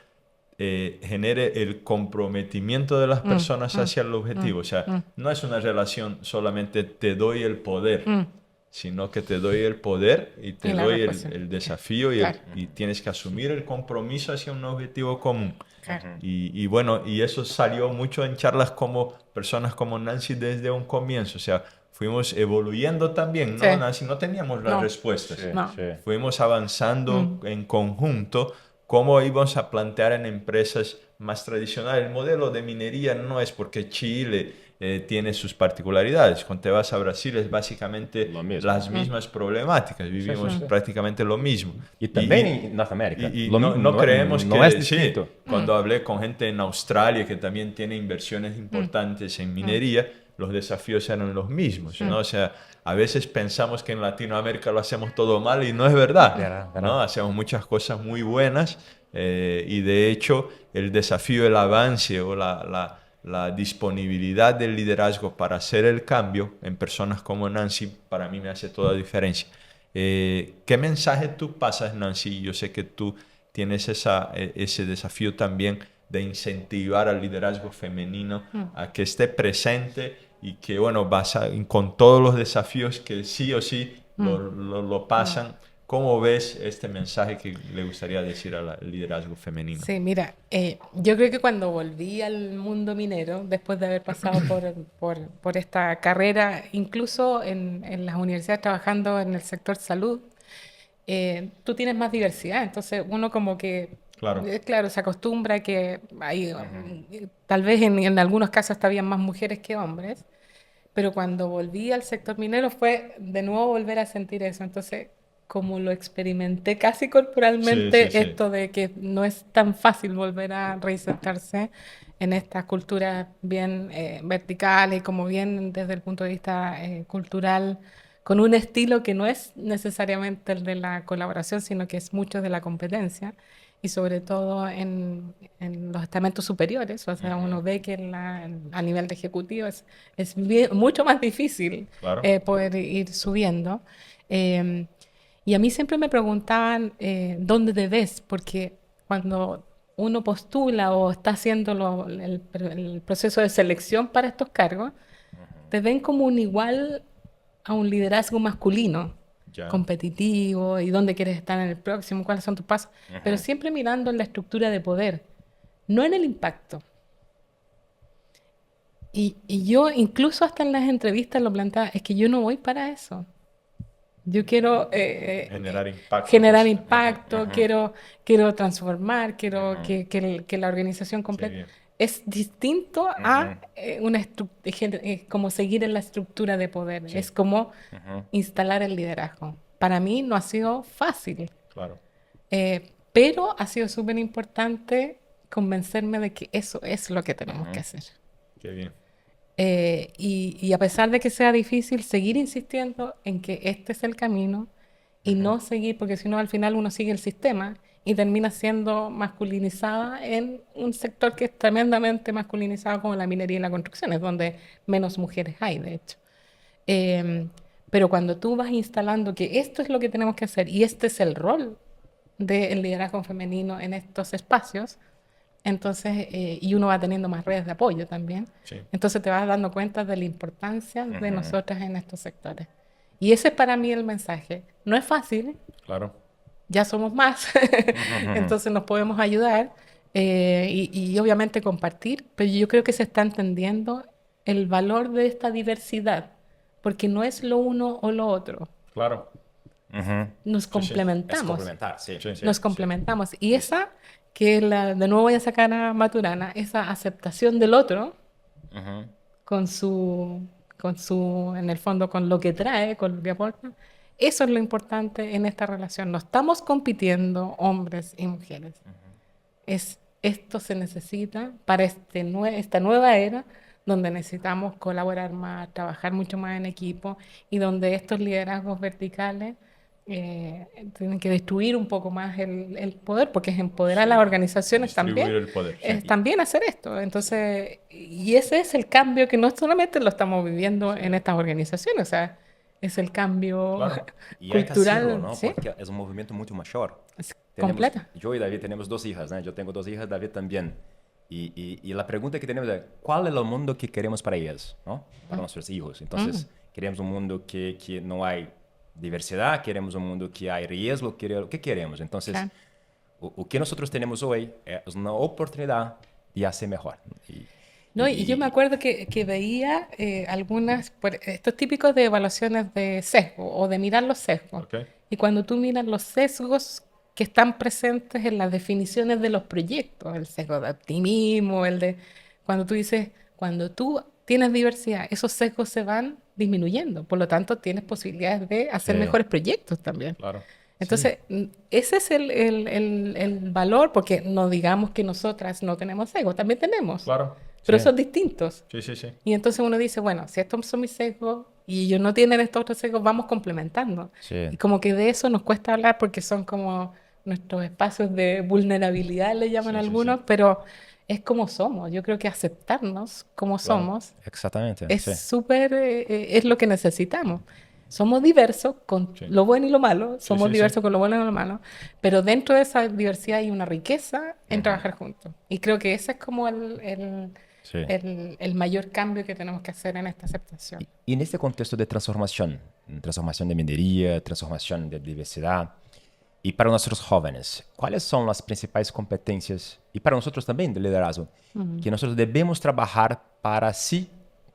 genere el comprometimiento de las personas hacia el objetivo. O sea, no es una relación solamente te doy el poder, sino que te doy el poder y te doy el desafío Claro. y tienes que asumir el compromiso hacia un objetivo común. Claro. Y bueno, y eso salió mucho en charlas como personas como Nancy desde un comienzo. O sea, fuimos evoluyendo también, ¿no, Sí. Nancy? No teníamos las No. respuestas. Sí, No. sí. Fuimos avanzando en conjunto cómo íbamos a plantear en empresas más tradicionales. El modelo de minería no es porque Chile tiene sus particularidades. Cuando te vas a Brasil es básicamente Lo mismo. las mismas problemáticas. Vivimos sí. prácticamente lo mismo. Y también en Norteamérica. Y Lo- no creemos no que... es sí, distinto. cuando hablé con gente en Australia que también tiene inversiones importantes en minería, los desafíos eran los mismos, ¿no? O sea, a veces pensamos que en Latinoamérica lo hacemos todo mal y no es verdad, Verdad. ¿no? Hacemos muchas cosas muy buenas y de hecho el desafío, el avance o la disponibilidad del liderazgo para hacer el cambio en personas como Nancy, para mí me hace toda la diferencia. ¿Qué mensaje tú pasas, Nancy? Yo sé que tú tienes ese desafío también de incentivar al liderazgo femenino a que esté presente y que, bueno, con todos los desafíos que sí o sí lo pasan. ¿Cómo ves este mensaje que le gustaría decir al liderazgo femenino? Sí, mira, yo creo que cuando volví al mundo minero, después de haber pasado por esta carrera, incluso en las universidades trabajando en el sector salud, tú tienes más diversidad, entonces uno como que, Claro. claro, se acostumbra a que hay, tal vez en algunos casos hasta habían más mujeres que hombres, pero cuando volví al sector minero fue de nuevo volver a sentir eso, entonces como lo experimenté casi corporalmente, Sí. esto de que no es tan fácil volver a reinsertarse en estas culturas bien verticales, como bien desde el punto de vista cultural, con un estilo que no es necesariamente el de la colaboración, sino que es mucho de la competencia, y sobre todo en los estamentos superiores, o sea, uno ve que a nivel de ejecutivo es mucho más difícil Claro. poder ir subiendo. Y a mí siempre me preguntaban dónde te ves, porque cuando uno postula o está haciendo el proceso de selección para estos cargos, te ven como un igual a un liderazgo masculino, Ya. competitivo, y dónde quieres estar en el próximo, cuáles son tus pasos, pero siempre mirando en la estructura de poder, no en el impacto. Y yo incluso hasta en las entrevistas lo planteaba, es que yo no voy para eso. Yo quiero Generar impacto. generar impacto, quiero transformar, quiero que la organización completa... bien. Es distinto a como seguir en la estructura de poder. Es como instalar el liderazgo. Para mí no ha sido fácil, Claro. pero ha sido súper importante convencerme de que eso es lo que tenemos que hacer. Qué bien. Y a pesar de que sea difícil, seguir insistiendo en que este es el camino y no seguir, porque si no al final uno sigue el sistema y termina siendo masculinizada en un sector que es tremendamente masculinizado como la minería y la construcción, es donde menos mujeres hay, de hecho. Pero cuando tú vas instalando que esto es lo que tenemos que hacer y este es el rol del liderazgo femenino en estos espacios, entonces, y uno va teniendo más redes de apoyo también, Sí. entonces te vas dando cuenta de la importancia de nosotras en estos sectores. Y ese es para mí el mensaje. No es fácil, Claro. ya somos más, entonces nos podemos ayudar y obviamente compartir, pero yo creo que se está entendiendo el valor de esta diversidad, porque no es lo uno o lo otro. Claro. Nos Sí, sí. complementamos. Es complementar, sí. Sí, sí. Nos complementamos. Y esa, que es de nuevo voy a sacar a Maturana, esa aceptación del otro Ujú. en el fondo, con lo que trae, con lo que aporta, eso es lo importante en esta relación. No estamos compitiendo hombres y mujeres. Esto se necesita para esta nueva era donde necesitamos colaborar más, trabajar mucho más en equipo y donde estos liderazgos verticales tienen que destruir un poco más el poder, porque es empoderar a las organizaciones Distribuir también, el poder. es también hacer esto. Entonces, y ese es el cambio que no solamente lo estamos viviendo en estas organizaciones, o sea, es el cambio Claro. Y hay que hacerlo, cultural, ¿no? ¿sí? Porque es un movimiento mucho mayor. Es Tenemos, completa. yo y David tenemos 2 hijas, ¿no? Yo tengo 2 hijas, David también. Y la pregunta que tenemos es, ¿cuál es el mundo que queremos para ellas, ¿no? Para nuestros hijos. Entonces, queremos un mundo que no hay diversidad, queremos un mundo que hay riesgo, ¿qué queremos? Entonces, Claro. o que nosotros tenemos hoy es una oportunidad de hacer mejor. No, y yo me acuerdo que veía estos típicos de evaluaciones de sesgo o de mirar los sesgos. Ok. Y cuando tú miras los sesgos que están presentes en las definiciones de los proyectos, el sesgo de optimismo, cuando tú dices, cuando tú tienes diversidad, esos sesgos se van disminuyendo. Por lo tanto, tienes posibilidades de hacer Sí. mejores proyectos también. Claro. Entonces, ese es el valor, porque no digamos que nosotras no tenemos sesgos, también tenemos, Claro. pero Sí. son distintos. Sí, sí, sí. Y entonces uno dice, bueno, si estos son mis sesgos y ellos no tienen estos otros sesgos, vamos complementando. Sí. Y como que de eso nos cuesta hablar porque son como nuestros espacios de vulnerabilidad, le llaman Sí, sí, algunos, sí. pero es como somos. Yo creo que aceptarnos como Claro. somos Exactamente. es sí. súper, es lo que necesitamos. Somos diversos con Sí. lo bueno y lo malo, somos sí, diversos sí. con lo bueno y lo malo, pero dentro de esa diversidad hay una riqueza en trabajar juntos. Y creo que ese es como Sí. el mayor cambio que tenemos que hacer en esta aceptación. Y en este contexto de transformación de minería, transformación de diversidad, y para nuestros jóvenes, ¿cuáles son las principales competencias, y para nosotros también de liderazgo, que nosotros debemos trabajar para sí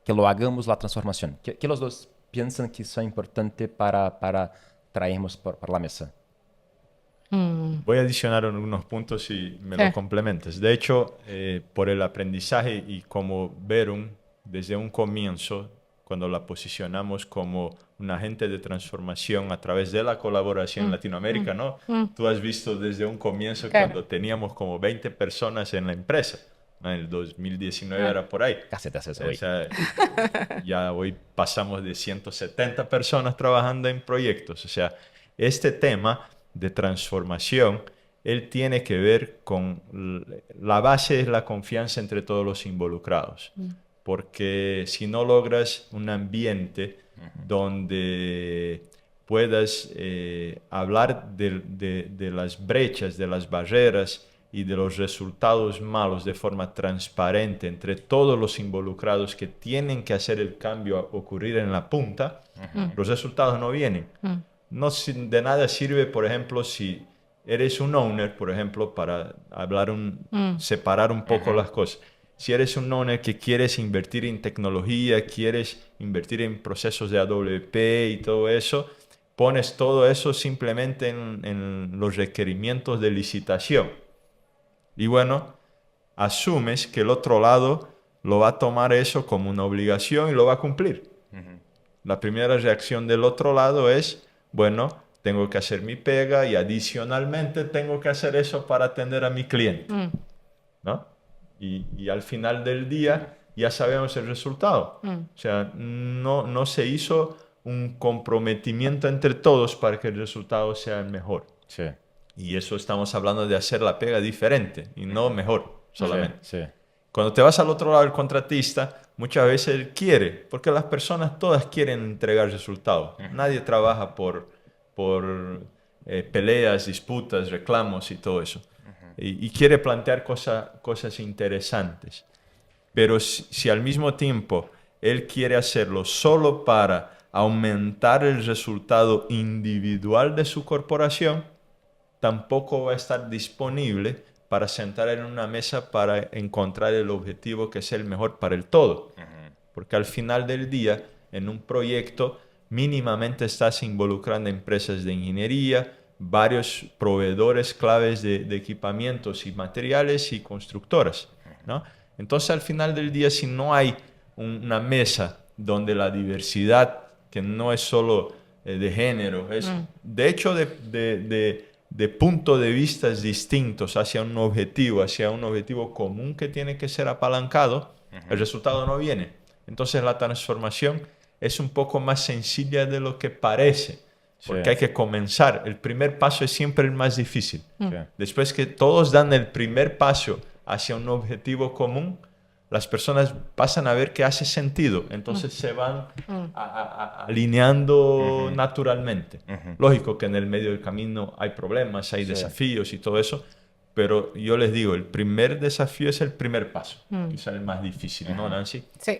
que lo hagamos la transformación? Que los dos piensan que son importantes para traernos por la mesa. Voy a adicionar unos puntos y me Sí. lo complementes. De hecho, por el aprendizaje y como Verum, desde un comienzo, cuando la posicionamos como un agente de transformación a través de la colaboración en Latinoamérica, ¿no? Tú has visto desde un comienzo Claro. cuando teníamos como 20 personas en la empresa, ¿no? En el 2019 Ah. era por ahí. Casi te haces O hoy. sea, ya hoy pasamos de 170 personas trabajando en proyectos. O sea, este tema de transformación, él tiene que ver con la base es la confianza entre todos los involucrados. Porque si no logras un ambiente donde puedas hablar de las brechas, de las barreras y de los resultados malos de forma transparente entre todos los involucrados que tienen que hacer el cambio a ocurrir en la punta, los resultados no vienen. No de nada sirve, por ejemplo, si eres un owner, por ejemplo, para hablar separar un poco las cosas. Si eres un owner que quieres invertir en tecnología, quieres invertir en procesos de AWP y todo eso, pones todo eso simplemente en los requerimientos de licitación. Y bueno, asumes que el otro lado lo va a tomar eso como una obligación y lo va a cumplir. La primera reacción del otro lado es, bueno, tengo que hacer mi pega y adicionalmente tengo que hacer eso para atender a mi cliente, ¿no? Y al final del día ya sabemos el resultado. O sea, no se hizo un comprometimiento entre todos para que el resultado sea el mejor. Sí. Y eso estamos hablando de hacer la pega diferente y no mejor solamente. Sí. Cuando te vas al otro lado del contratista, muchas veces él quiere, porque las personas todas quieren entregar resultados. Nadie trabaja por peleas, disputas, reclamos y todo eso. Y quiere plantear cosas interesantes. Pero si al mismo tiempo él quiere hacerlo solo para aumentar el resultado individual de su corporación, tampoco va a estar disponible para sentar en una mesa para encontrar el objetivo que sea el mejor para el todo. Porque al final del día, en un proyecto, mínimamente estás involucrando empresas de ingeniería, varios proveedores claves de equipamientos y materiales y constructoras, ¿no? Entonces, al final del día, si no hay una mesa donde la diversidad, que no es solo de género, es de hecho de puntos de vista distintos hacia un objetivo común que tiene que ser apalancado, el resultado no viene. Entonces la transformación es un poco más sencilla de lo que parece, porque hay que comenzar. El primer paso es siempre el más difícil. Después que todos dan el primer paso hacia un objetivo común, las personas pasan a ver que hace sentido, entonces se van alineando naturalmente. Lógico que en el medio del camino hay problemas, hay desafíos y todo eso, pero yo les digo, el primer desafío es el primer paso, quizá el más difícil, ¿no, Nancy? Sí,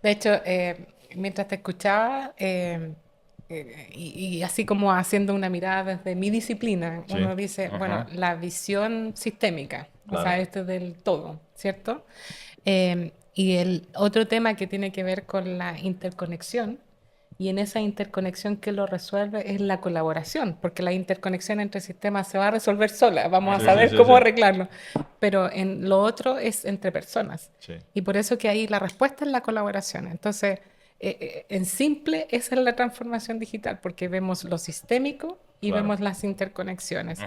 de hecho, mientras te escuchaba, y así como haciendo una mirada desde mi disciplina, uno dice, bueno, la visión sistémica, o sea, esto del todo, ¿cierto? Y el otro tema que tiene que ver con la interconexión, y en esa interconexión que lo resuelve es la colaboración, porque la interconexión entre sistemas se va a resolver sola, vamos a saber cómo arreglarlo, pero en lo otro es entre personas. Y por eso que ahí la respuesta es la colaboración. Entonces, en simple, esa es la transformación digital, porque vemos lo sistémico y vemos las interconexiones.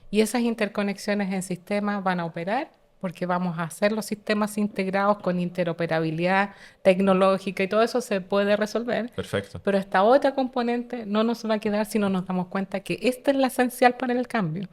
Y esas interconexiones en sistemas van a operar porque vamos a hacer los sistemas integrados con interoperabilidad tecnológica y todo eso se puede resolver. Perfecto. Pero esta otra componente no nos va a quedar si no nos damos cuenta que esta es la esencial para el cambio.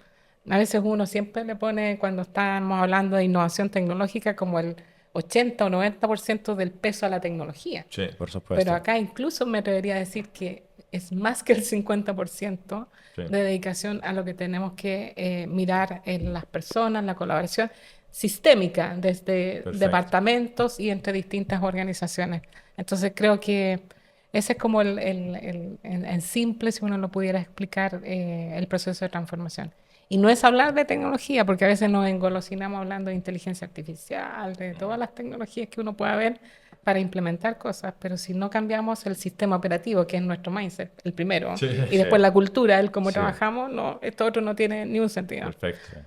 A veces uno siempre le pone, cuando estamos hablando de innovación tecnológica, como el 80 o 90% del peso a la tecnología. Sí, por supuesto. Pero acá incluso me atrevería a decir que es más que el 50% de dedicación a lo que tenemos que mirar en las personas, la colaboración sistémica desde departamentos y entre distintas organizaciones. Entonces creo que ese es como en simple, si uno lo pudiera explicar, el proceso de transformación. Y no es hablar de tecnología, porque a veces nos engolosinamos hablando de inteligencia artificial, de todas las tecnologías que uno pueda ver para implementar cosas, pero si no cambiamos el sistema operativo, que es nuestro mindset, el primero, y después la cultura, el cómo trabajamos, no, esto otro no tiene ni un sentido. Perfecto.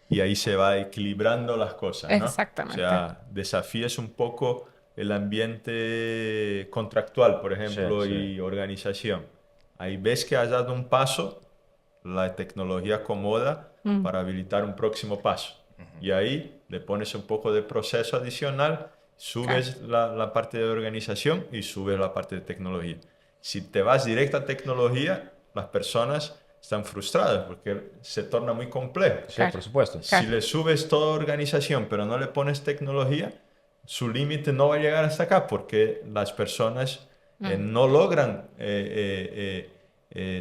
Y ahí se va equilibrando las cosas, ¿no? Exactamente. O sea, desafías un poco el ambiente contractual, por ejemplo, y organización. Ahí ves que has dado un paso, la tecnología acomoda para habilitar un próximo paso. Y ahí le pones un poco de proceso adicional, subes la parte de organización y subes la parte de tecnología. Si te vas directo a tecnología, las personas están frustradas porque se torna muy complejo. Sí, por supuesto. Si le subes toda organización pero no le pones tecnología, su límite no va a llegar hasta acá porque las personas no logran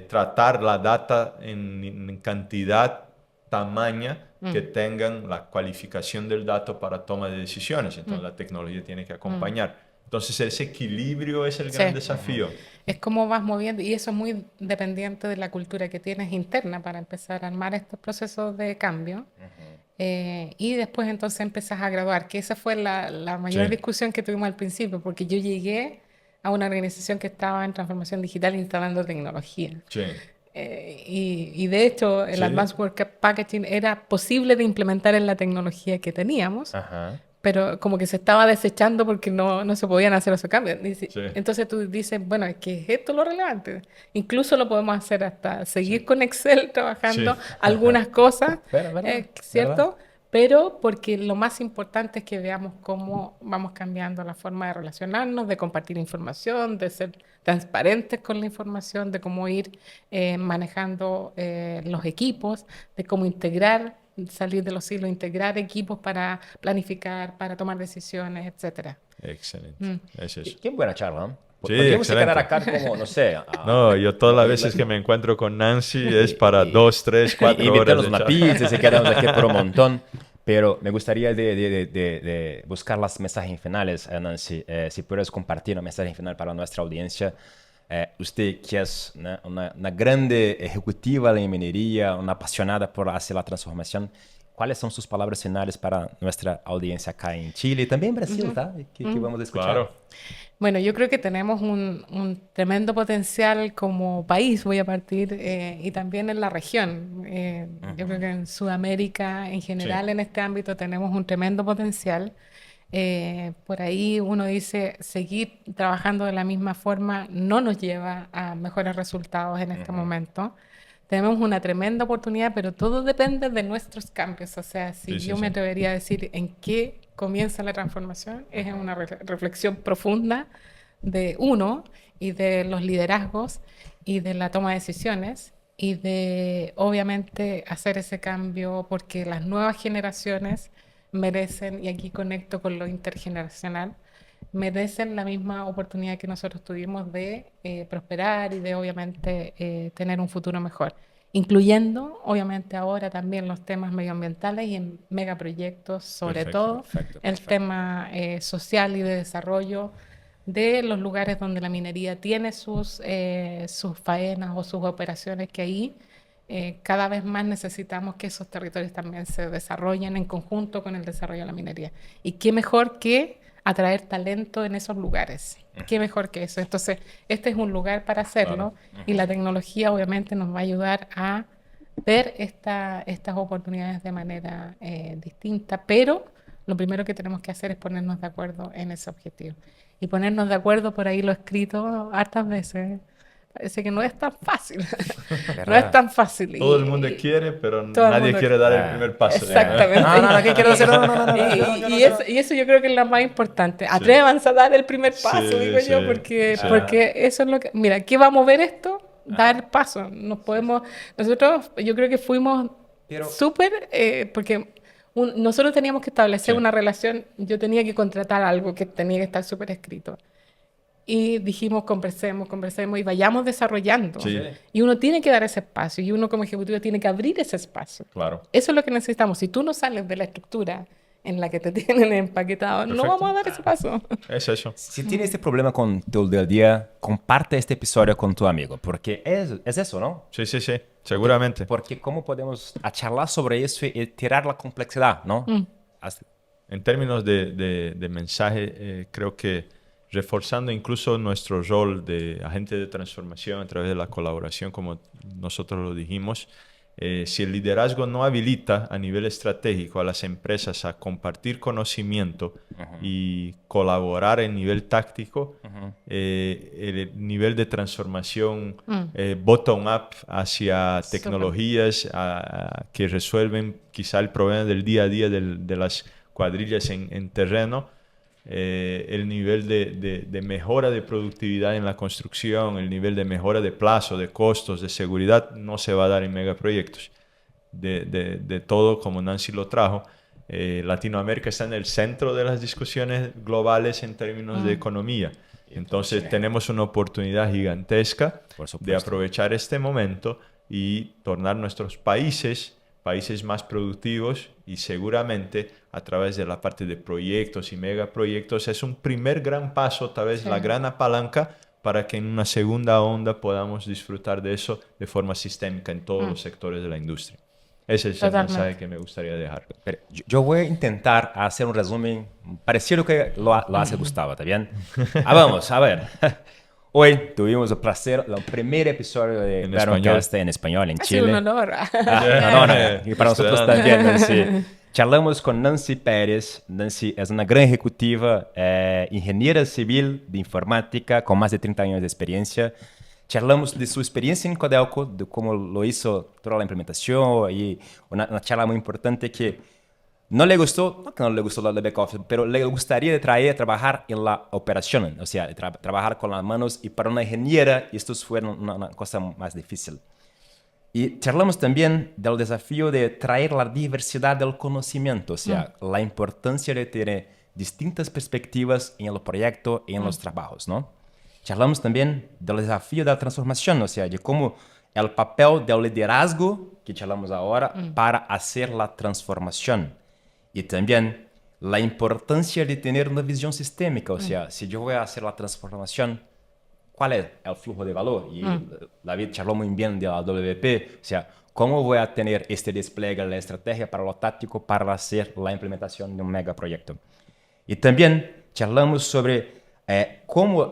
tratar la data en cantidad tamaña que tengan la cualificación del dato para toma de decisiones. Entonces la tecnología tiene que acompañar. Entonces ese equilibrio es el gran desafío. Es cómo vas moviendo, y eso es muy dependiente de la cultura que tienes interna para empezar a armar estos procesos de cambio. Y después entonces empezás a graduar, que esa fue la mayor discusión que tuvimos al principio, porque yo llegué a una organización que estaba en transformación digital instalando tecnología. Y de hecho el Advanced Work Packaging era posible de implementar en la tecnología que teníamos, pero como que se estaba desechando porque no se podían hacer esos cambios. Entonces tú dices, bueno, es que esto es lo relevante. Incluso lo podemos hacer hasta seguir con Excel trabajando algunas cosas, ¿cierto? Pero porque lo más importante es que veamos cómo vamos cambiando la forma de relacionarnos, de compartir información, de ser transparentes con la información, de cómo ir manejando los equipos, de cómo integrar, salir de los silos, integrar equipos para planificar, para tomar decisiones, etcétera. Excelente. Es eso. Qué buena charla, ¿no? Sí, Podríamos excelente. quedar acá como, no sé... No, yo todas las veces que me encuentro con Nancy es para 2, 3, 4 horas. Invitarnos de una charla. pizza y se quedamos aquí por un montón. Pero me gustaría de buscar las mensajes finales, Nancy. Si puedes compartir un mensaje final para nuestra audiencia. Usted que es una grande ejecutiva de la ingeniería, una apasionada por hacer la transformación, ¿cuáles son sus palabras finales para nuestra audiencia acá en Chile y también en Brasil, ¿tá? Que vamos a escuchar. Claro. Bueno, yo creo que tenemos un tremendo potencial como país, voy a partir, y también en la región. Yo creo que en Sudamérica en general, en este ámbito, tenemos un tremendo potencial. Por ahí uno dice, seguir trabajando de la misma forma no nos lleva a mejores resultados en este momento. Tenemos una tremenda oportunidad, pero todo depende de nuestros cambios. O sea, si yo me atrevería a decir en qué comienza la transformación, es en una reflexión profunda de uno y de los liderazgos y de la toma de decisiones y de, obviamente, hacer ese cambio porque las nuevas generaciones merecen, y aquí conecto con lo intergeneracional, merecen la misma oportunidad que nosotros tuvimos de prosperar y de obviamente tener un futuro mejor, incluyendo obviamente ahora también los temas medioambientales y en megaproyectos, sobre todo el tema social y de desarrollo de los lugares donde la minería tiene sus faenas o sus operaciones, que ahí cada vez más necesitamos que esos territorios también se desarrollen en conjunto con el desarrollo de la minería. Y qué mejor que atraer talento en esos lugares. Qué mejor que eso. Entonces, este es un lugar para hacerlo y la tecnología obviamente nos va a ayudar a ver estas oportunidades de manera distinta, pero lo primero que tenemos que hacer es ponernos de acuerdo en ese objetivo. Y ponernos de acuerdo, por ahí lo he escrito hartas veces, parece que no es tan fácil. No es tan fácil. Todo el mundo quiere, pero nadie quiere dar el primer paso. Exactamente. No, ¿qué quiero hacer? Y eso yo creo que es lo más importante. Atrévanse a dar el primer paso, digo yo, porque eso es lo que... Mira, ¿qué va a mover esto? Dar paso. Nosotros, yo creo que fuimos súper... porque nosotros teníamos que establecer una relación. Yo tenía que contratar algo que tenía que estar súper escrito. Y dijimos, conversemos y vayamos desarrollando. Y uno tiene que dar ese espacio y uno como ejecutivo tiene que abrir ese espacio. Claro. Eso es lo que necesitamos. Si tú no sales de la estructura en la que te tienen empaquetado, no vamos a dar ese paso. Es eso. Si tienes este problema con tu día a día, comparte este episodio con tu amigo, porque es eso, ¿no? Sí, seguramente. Porque cómo podemos charlar sobre eso y tirar la complejidad, ¿no? En términos de mensaje, creo que reforzando incluso nuestro rol de agente de transformación a través de la colaboración, como nosotros lo dijimos, si el liderazgo no habilita a nivel estratégico a las empresas a compartir conocimiento y colaborar en nivel táctico, el nivel de transformación bottom-up hacia tecnologías que resuelven quizá el problema del día a día de las cuadrillas en terreno, el nivel de mejora de productividad en la construcción, el nivel de mejora de plazo, de costos, de seguridad, no se va a dar en megaproyectos. De todo, como Nancy lo trajo, Latinoamérica está en el centro de las discusiones globales en términos de economía. Entonces tenemos una oportunidad gigantesca de aprovechar este momento y tornar nuestros países más productivos, y seguramente a través de la parte de proyectos y megaproyectos es un primer gran paso, tal vez la gran palanca para que en una segunda onda podamos disfrutar de eso de forma sistémica en todos los sectores de la industria. Ese es el mensaje que me gustaría dejar. Pero yo voy a intentar hacer un resumen parecido que lo hace Gustavo, ¿está bien? Vamos, a ver. Hoy tuvimos el placer, el primer episodio de Veroncast en español en Chile. Es un honor. Y para nosotros también, Nancy. Charlamos con Nancy Pérez. Nancy es una gran ejecutiva, ingeniera civil de informática con más de 30 años de experiencia. Charlamos de su experiencia en Codelco, de cómo lo hizo toda la implementación, y una charla muy importante que no le gustó, no que no le gustó la de back office, pero le gustaría trabajar en la operación, o sea, trabajar con las manos, y para una ingeniera esto fue una cosa más difícil. Y charlamos también del desafío de traer la diversidad del conocimiento, o sea, la importancia de tener distintas perspectivas en el proyecto y en los trabajos, ¿no? Charlamos también del desafío de la transformación, o sea, de cómo el papel del liderazgo, que charlamos ahora, para hacer la transformación. Y también la importancia de tener una visión sistémica, o sea, si yo voy a hacer la transformación, cuál es el flujo de valor. Y David charló muy bien de la WP, o sea, cómo voy a tener este despliegue, la estrategia para lo táctico para hacer la implementación de un megaproyecto. Y también charlamos sobre cómo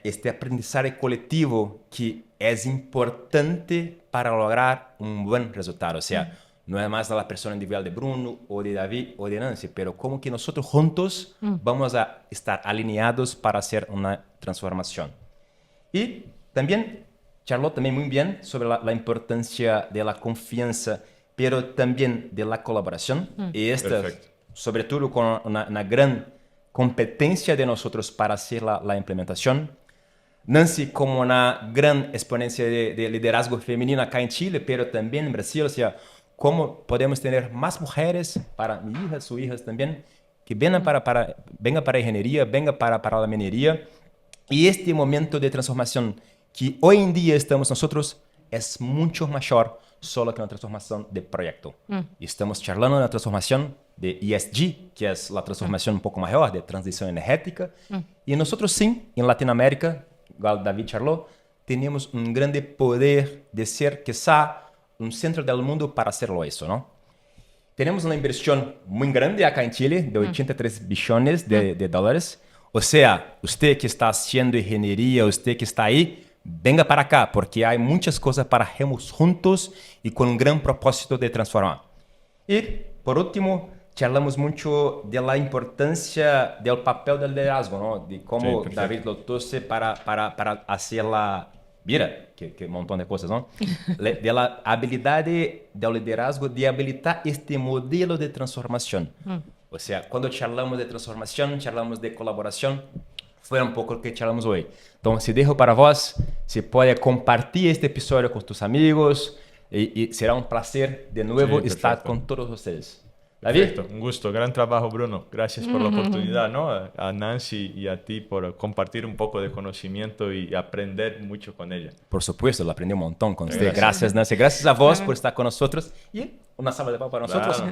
este aprendizaje colectivo que es importante para lograr un buen resultado. O sea, no es más la persona individual de Bruno o de David o de Nancy, pero como que nosotros juntos vamos a estar alineados para hacer una transformación. Y también charló también muy bien sobre la importancia de la confianza, pero también de la colaboración. Y esta, sobre todo con una gran competencia de nosotros para hacer la implementación. Nancy como una gran exponencia de liderazgo femenino acá en Chile, pero también en Brasil, o sea, cómo podemos tener más mujeres, para mis hijas, sus hijas también, que vengan para ingeniería, vengan para la minería. Y este momento de transformación que hoy en día estamos nosotros es mucho mayor solo que una transformación de proyecto. Estamos charlando de una transformación de ESG, que es la transformación un poco mayor de transición energética. Y nosotros sí, en Latinoamérica, igual David charló, tenemos un grande poder de ser quizá un centro del mundo para hacerlo eso, ¿no? Tenemos una inversión muy grande acá en Chile, de 83 billones de dólares. O sea, usted que está haciendo ingeniería, usted que está ahí, venga para acá, porque hay muchas cosas para hacernos juntos y con un gran propósito de transformar. Y, por último, charlamos mucho de la importancia del papel del liderazgo, ¿no? De cómo David lo tose para hacer la... Mira, que montón de cosas, ¿no? De la habilidad del liderazgo, de habilitar este modelo de transformación. O sea, cuando charlamos de transformación, charlamos de colaboración, fue un poco lo que charlamos hoy. Entonces, dejo para vos, si puede compartir este episodio con tus amigos y será un placer de nuevo estar con todos ustedes. David. Perfecto, un gusto, gran trabajo Bruno, gracias por la oportunidad, ¿no? A Nancy y a ti por compartir un poco de conocimiento y aprender mucho con ella. Por supuesto, lo aprendí un montón con usted. Gracias Nancy, gracias a vos por estar con nosotros y una salva de palmas para nosotros.